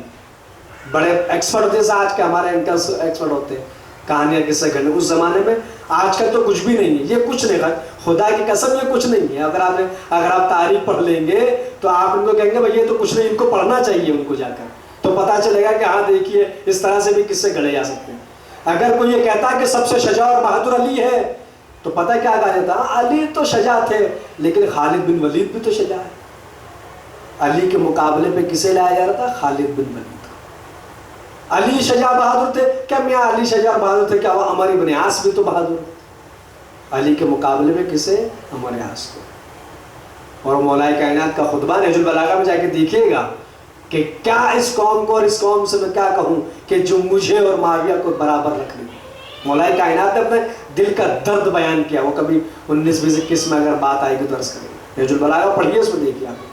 Speaker 1: بڑے ایکسپرٹ جیسے آج کے ہمارے انکلس ایکسپرٹ ہوتے ہیں کہانیاں قصے گھڑنے, اس زمانے میں آج کل تو کچھ بھی نہیں ہے. یہ کچھ نہیں, خدا کی قسم یہ کچھ نہیں ہے. اگر آپ تاریخ پڑھ لیں گے تو آپ ان کو کہیں گے بھائی یہ تو کچھ نہیں, ان کو پڑھنا چاہیے, ان کو جا کر تو پتہ چلے گا کہ ہاں دیکھیے اس طرح سے بھی قصے گھڑے جا سکتے ہیں. اگر کوئی یہ کہتا ہے کہ سب سے شجاع اور بہادر علی ہے تو پتہ کیا کہا جاتا, علی تو شجاع تھے لیکن خالد بن ولید بھی تو شجاع ہے. علی کے مقابلے پہ کسے لایا جا رہا تھا؟ خالد بن ولید. علی شجاع بہادر تھے کیا؟ میاں علی شجاع بہادر تھے کیا وہ عمر بن عاص بھی تو بہادر ہے. علی کے مقابلے میں کسے؟ عمر عاص کو. اور مولائے کائنات کا خطبہ نہج البلاغہ میں جا کے دیکھیے گا کہ کیا اس قوم کو اور اس قوم سے میں کیا کہوں کہ جو مجھے اور معاویہ کو برابر رکھ لیں. مولائے کائنات نے اپنے دل کا درد بیان کیا. وہ کبھی 19-20-21 میں اگر بات آئے گی تو عرض کریں گے, نہج البلاغہ پڑھیے, اس میں دیکھیے آپ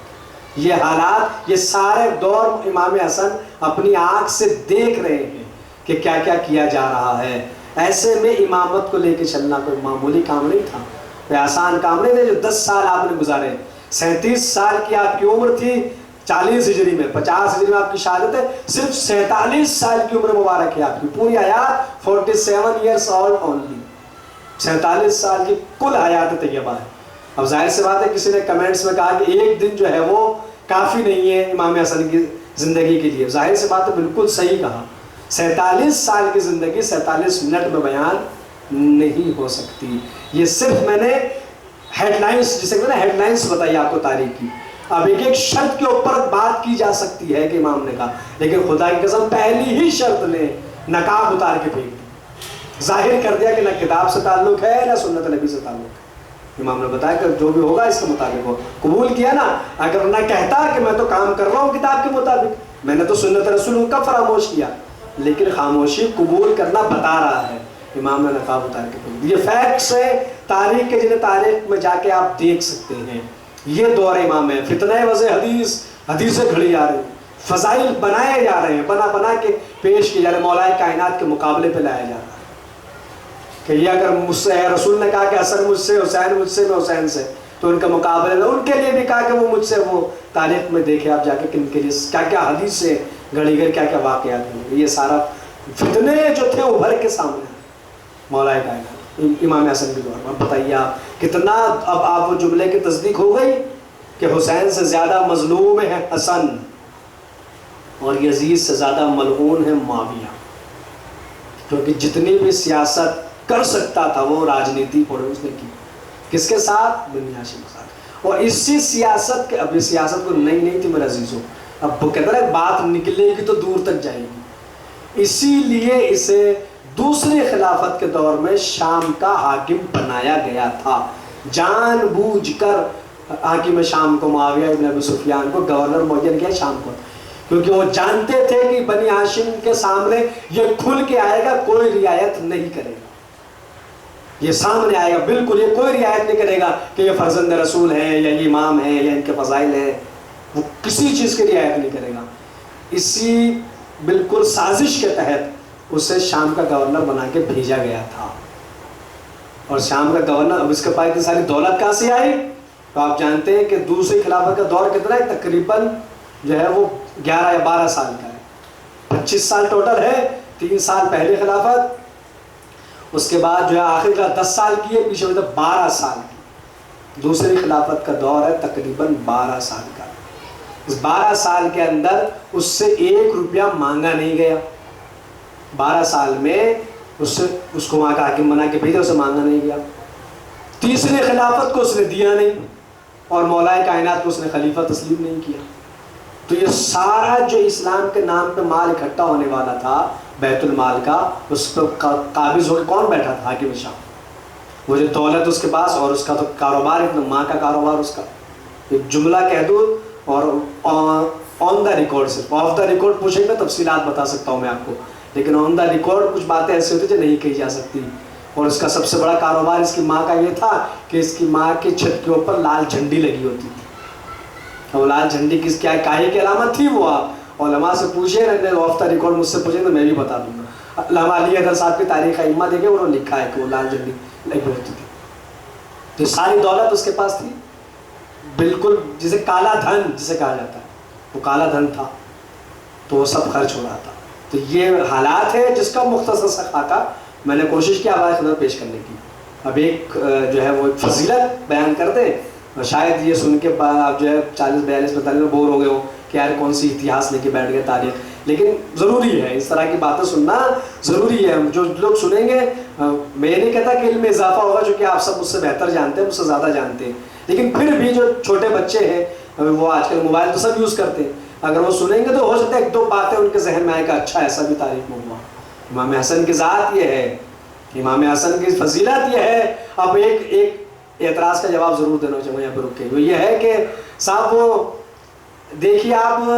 Speaker 1: یہ حالات, یہ سارے دور امام حسن اپنی آنکھ سے دیکھ رہے ہیں کہ کیا کیا کیا جا رہا ہے. ایسے میں امامت کو لے کے چلنا کوئی معمولی کام نہیں تھا, کوئی آسان کام نہیں تھا. جو 10 سال آپ نے گزارے, 37 سال کی آپ کی عمر تھی 40 ہجری میں, 50 ہجری میں آپ کی شہادت ہے, صرف 47 سال کی عمر مبارک ہے آپ کی. پوری حیات 47 years old only, 47 سال کی کل حیات طیبہ ہے. اب ظاہر سی بات ہے کسی نے کمنٹس میں کہا کہ ایک دن جو ہے وہ کافی نہیں ہے امام حسن کی زندگی کے لیے. ظاہر سی بات ہے, بالکل صحیح کہا. 47 سال کی زندگی 47 منٹ میں بیان نہیں ہو سکتی. یہ صرف میں نے ہیڈ لائنس, جسے کہتے ہیں ہیڈ لائنس بتائی آپ کو تاریخ کی. اب ایک شرط کے اوپر بات کی جا سکتی ہے کہ امام نے کہا, لیکن خدا کی قسم پہلی ہی شرط نے نقاب اتار کے پھینک دی, ظاہر کر دیا کہ نہ کتاب سے تعلق ہے نہ سنت نبی سے تعلق ہے. امام نے بتایا کہ جو بھی ہوگا اس کے مطابق ہو. قبول کیا نا, اگر نہ کہتا کہ میں تو کام کر رہا ہوں کتاب کے مطابق, میں نے تو سنت رسول کا فراموش کیا, لیکن خاموشی قبول کرنا بتا رہا ہے. امام نے نقاب اتار کے پھینک دی. یہ فیکٹس ہے تاریخ کے, جنہیں تاریخ میں جا کے آپ دیکھ سکتے ہیں. یہ دور امام ہے. فتنہ وضع حدیث, حدیثیں گھڑی جا رہی ہیں, فضائل بنائے جا رہے ہیں, بنا کے پیش کیے جا رہے ہیں, مولائے کائنات کے مقابلے پہ لایا جا رہا ہے کہ یہ اگر مجھ سے رسول نے کہا کہ حسن مجھ سے, حسین مجھ سے, میں حسین سے, تو ان کا مقابلہ میں ان کے لیے بھی کہا کہ وہ مجھ سے. وہ تاریخ میں دیکھے آپ جا کے کن کے لیے کیا کیا حدیث سے گھڑی گھر, کیا کیا واقعات ہیں. یہ سارا فتنے جو تھے ابھر کے سامنے مولائے کائنات امام حسن کے دور میں. بتائیے آپ کتنا, اب آپ وہ جملے کی تصدیق ہو گئی کہ حسین سے زیادہ مظلوم ہے حسن اور یزید سے زیادہ ملعون ہے معاویہ, کیونکہ جتنی بھی سیاست کر سکتا تھا وہ راجنیتی پڑے اس نے کی. کس کے ساتھ؟ بنی ہاشم کے ساتھ. اور اسی سیاست کے، اب یہ سیاست کو نہیں تھی میرے عزیزوں، اب وہ کہتا ہے بات نکلے گی تو دور تک جائے گی. اسی لیے اسے دوسری خلافت کے دور میں شام کا حاکم بنایا گیا تھا. جان بوجھ کر حاکم شام کو، معاویہ ابن ابی سفیان کو گورنر معین کیا شام کو، کیونکہ وہ جانتے تھے کہ بنی ہاشم کے سامنے یہ کھل کے آئے گا، کوئی رعایت نہیں کرے گا. یہ سامنے آئے گا بالکل، یہ کوئی رعایت نہیں کرے گا کہ یہ فرزند رسول ہے یا یہ امام ہے یا ان کے فضائل ہیں، وہ کسی چیز کی رعایت نہیں کرے گا. اسی بالکل سازش کے تحت اسے شام کا گورنر بنا کے بھیجا گیا تھا. اور شام کا گورنر، اب اس کے پاس اتنی ساری دولت کہاں سے آئی؟ تو آپ جانتے ہیں کہ دوسری خلافت کا دور کتنا ہے؟ تقریباً جو ہے وہ 11 یا 12 سال کا ہے. 25 سال ٹوٹل ہے. 3 سال پہلے خلافت، اس کے بعد جو ہے آخر کا 10 سال کی ہے، پیچھے ہوتا 12 سال کی. دوسری خلافت کا دور ہے تقریباً 12 سال کا. اس 12 سال کے اندر اس سے 1 روپیہ مانگا نہیں گیا. 12 سال میں اس کو وہاں کا حاکم بنا کے بھیجا، اسے مانگا نہیں گیا. تیسری خلافت کو اس نے دیا نہیں، اور مولائے کائنات کو اس نے خلیفہ تسلیم نہیں کیا. تو یہ سارا جو اسلام کے نام پہ مال اکٹھا ہونے والا تھا بیت المال کا، اس پہ قابض ہو کے کون بیٹھا تھا؟ حاکم شام. وہ جو دولت اس کے پاس، اور اس کا تو کاروبار اتنا، ماں کا کاروبار اس کا. ایک جملہ کہہ دوں اور آن دا ریکارڈ، صرف آف دا ریکارڈ پوچھیں گے تفصیلات بتا سکتا ہوں میں آپ کو، لیکن آن دا ریکارڈ کچھ باتیں ایسی ہوتی جو نہیں کہی جا سکتی. اور اس کا سب سے بڑا کاروبار اس کی ماں کا یہ تھا کہ اس کی ماں کی چھت کے اوپر لال جھنڈی لگی ہوتی تھی. وہ لال جھنڈی کس کیا کاہے کی علامت تھی؟ وہ آپ علماء سے پوچھیں، آف دا ریکارڈ مجھ سے پوچھیں تو میں بھی بتا دوں گا. علامہ علی حیدر صاحب کی تاریخ ائمہ دیکھیں، انہوں نے لکھا ہے کہ وہ لال جھنڈی لگی ہوتی تھی. تو ساری دولت اس کے پاس تھی، بالکل جسے کالا دھن جسے کہا جاتا ہے، وہ کالا دھن تھا. تو وہ سب خرچ ہو رہا تھا. تو یہ حالات ہے جس کا مختصر سا خاکہ میں نے کوشش کی آپ خدمت پیش کرنے کی. اب ایک جو ہے وہ فضیلت بیان کر دیں، شاید یہ سن کے آپ جو ہے 40-42-45 میں بور ہو گئے ہو کہ یار کون سی اتہاس لے کے بیٹھ گئے تاریخ. لیکن ضروری ہے اس طرح کی باتیں سننا، ضروری ہے. جو لوگ سنیں گے، میں یہ نہیں کہتا کہ علم میں اضافہ ہوگا، چونکہ آپ سب مجھ سے بہتر جانتے ہیں، مجھ سے زیادہ جانتے ہیں، لیکن پھر بھی جو چھوٹے بچے ہیں وہ آج کل موبائل تو سب یوز کرتے ہیں، اگر وہ سنیں گے تو ہو سکتا ہے 1-2 باتیں ان کے ذہن میں آئے کہ اچھا ایسا بھی تاریخ میں ہوا. امام حسن کی ذات یہ ہے، امام حسن کی فضیلت یہ ہے. اب ایک اعتراض کا جواب ضرور دینا چاہوں یہاں پہ رک کے، وہ یہ ہے کہ صاحب وہ دیکھیے آپ،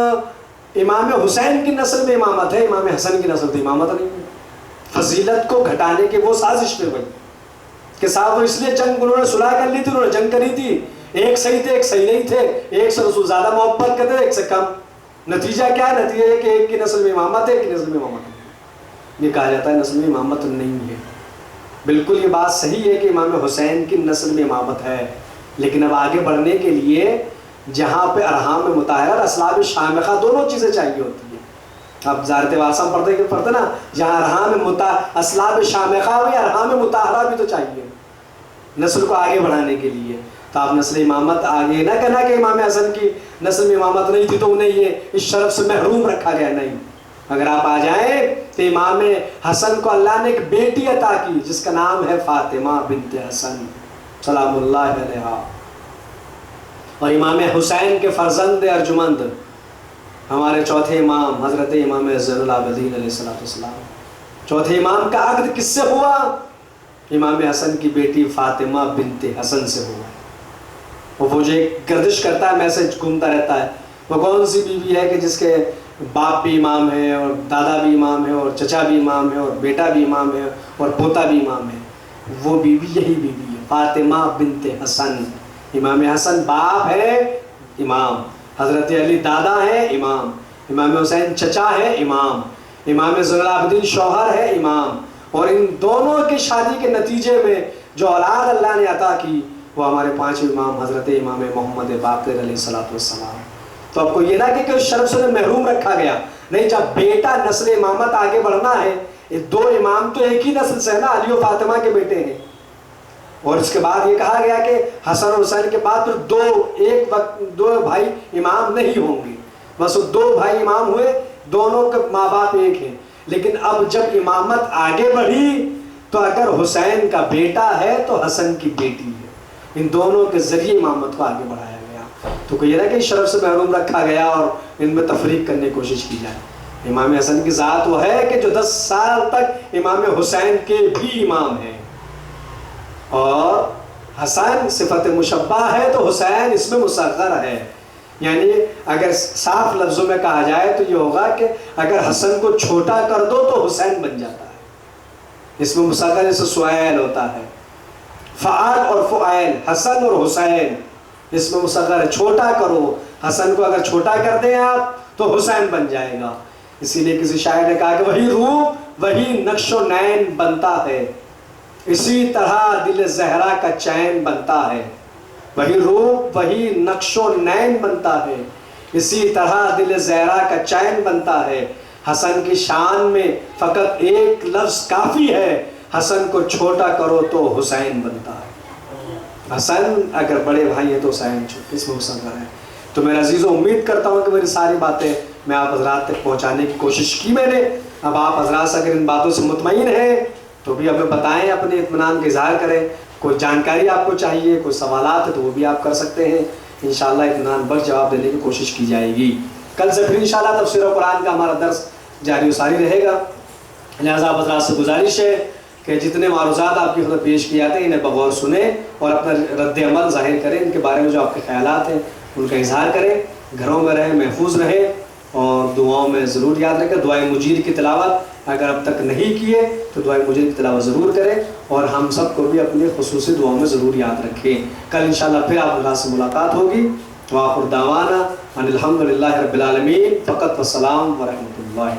Speaker 1: امام حسین کی نسل میں امامت ہے، امام حسن کی نسل تو امامت نہیں ہے. فضیلت کو گھٹانے کی وہ سازش پہ ہوئی کہ صاحب وہ اس لیے جنگ انہوں نے صلح کر لی تھی، انہوں نے جنگ کری تھی، ایک صحیح تھے ایک صحیح نہیں تھے، ایک سے رسول زیادہ محبت کرتے تھے ایک سے کم. نتیجہ کیا ہے؟ نتیجہ ہے کہ ایک کی نسل میں امامت ہے، ایک کی نسل میں امامت نہیں. یہ کہا جاتا ہے نسل میں امامت نہیں ہے. بالکل یہ بات صحیح ہے کہ امام حسین کی نسل میں امامت ہے، لیکن اب آگے بڑھنے کے لیے جہاں پہ ارحام مطہرہ اور اسلاب شامخہ دونوں چیزیں چاہیے ہوتی ہیں. اب زیارت وارثہ پڑھتے نا، جہاں ارحام اسلاب شامخہ ہوئی، ارحام مطہرہ بھی تو چاہیے نسل کو آگے بڑھانے کے لیے. تو آپ نسل امامت آگے نہ کہنا کہ امام حسن کی نسل میں امامت نہیں تھی تو انہیں یہ اس شرف سے محروم رکھا گیا، نہیں. اگر آپ آ جائیں تو امام حسن کو اللہ نے ایک بیٹی عطا کی جس کا نام ہے فاطمہ بنت حسن سلام اللہ علیہا. اور امام حسین کے فرزند ارجمند ہمارے چوتھے امام حضرت امام زین العابدین علیہ السلام. چوتھے امام کا عقد کس سے ہوا؟ امام حسن کی بیٹی فاطمہ بنت حسن سے ہوا. وہ جو ایک گردش کرتا ہے، میسج گھومتا رہتا ہے، وہ کون سی بیوی ہے کہ جس کے باپ بھی امام ہے اور دادا بھی امام ہے اور چچا بھی امام ہے اور بیٹا بھی امام ہے اور پوتا بھی امام ہے؟ وہ بیوی یہی بیوی ہے، فاطمہ بنت حسن. امام حسن باپ ہے امام، حضرت علی دادا ہے امام، امام حسین چچا ہے امام، امام زین العابدین شوہر ہے امام. اور ان دونوں کی شادی کے نتیجے میں جو اولاد اللہ نے عطا کی وہ ہمارے 5 امام حضرت امام محمد باقر علیہ السلام. تو آپ کو یہ نہ کہ اس شرف سے محروم رکھا گیا، نہیں. جب بیٹا نسل امامت آگے بڑھنا ہے، 2 امام تو ایک ہی نسل سے ہے نا، علی و فاطمہ کے بیٹے ہیں. اور اس کے بعد یہ کہا گیا کہ حسن اور حسین کے بعد پھر ایک وقت 2 بھائی امام نہیں ہوں گے، بس وہ 2 بھائی امام ہوئے، دونوں کے ماں باپ ایک ہیں. لیکن اب جب امامت آگے بڑھی تو اگر حسین کا بیٹا ہے تو حسن کی بیٹی ہے، ان دونوں کے ذریعے امامت کو آگے بڑھایا گیا۔ تو کوئی یہ نہ کہ شرف سے محروم رکھا گیا اور ان میں تفریق کرنے کی کوشش کی جائے۔ امام حسن کی ذات وہ ہے کہ جو 10 سال تک امام حسین کے بھی امام ہیں، اور حسن صفت مشبہ ہے تو حسین اس میں مصغر ہے۔ یعنی اگر صاف لفظوں میں کہا جائے تو یہ ہوگا کہ اگر حسن کو چھوٹا کر دو تو حسین بن جاتا ہے۔ اس میں مصغر جیسے سہیل ہوتا ہے، فعال اور فعیل، حسن اور حسین، اس میں مصغر ہے۔ چھوٹا کرو، حسن کو اگر چھوٹا کر دیں آپ تو حسین بن جائے گا۔ اسی لیے کسی شاعر نے کہا کہ وہی روپ وہی نقش و نین بنتا ہے، اسی طرح دل زہرا کا چین بنتا ہے۔ وہی روپ وہی نقش و نین بنتا ہے، اسی طرح دل زہرا کا چین بنتا ہے۔ حسن کی شان میں فقط ایک لفظ کافی ہے، حسن کو چھوٹا کرو تو حسین بنتا ہے۔ حسن اگر بڑے بھائی ہیں تو حسین اس میں مصغر ہے۔ تو میرے عزیزوں، امید کرتا ہوں کہ میری ساری باتیں میں آپ حضرات تک پہنچانے کی کوشش کی میں نے۔ اب آپ حضرات سے اگر ان باتوں سے مطمئن ہیں تو بھی ہمیں بتائیں، اپنے اطمینان کا اظہار کریں۔ کوئی جانکاری آپ کو چاہیے، کوئی سوالات ہے تو وہ بھی آپ کر سکتے ہیں، انشاءاللہ اطمینان بخش جواب دینے کی کوشش کی جائے گی۔ کل سے پھر انشاءاللہ تفسیر قرآن کا ہمارا درس جاری و ساری رہے گا، لہٰذا آپ حضرات سے گزارش ہے کہ جتنے معروضات آپ کی خدمت پیش کیے جاتے ہیں انہیں بغور سنیں اور اپنا رد عمل ظاہر کریں، ان کے بارے میں جو آپ کے خیالات ہیں ان کا اظہار کریں، گھروں میں رہیں، محفوظ رہیں، اور دعاؤں میں ضرور یاد رکھیں۔ دعائے مجیر کی تلاوت اگر اب تک نہیں کیے تو دعائے مجیر کی تلاوت ضرور کریں، اور ہم سب کو بھی اپنے خصوصی دعاؤں میں ضرور یاد رکھیں۔ کل انشاءاللہ پھر آپ اللہ سے ملاقات ہوگی۔ وآخر دعوانا ان الحمدللہ رب العالمین، فقط والسلام ورحمۃ اللہ۔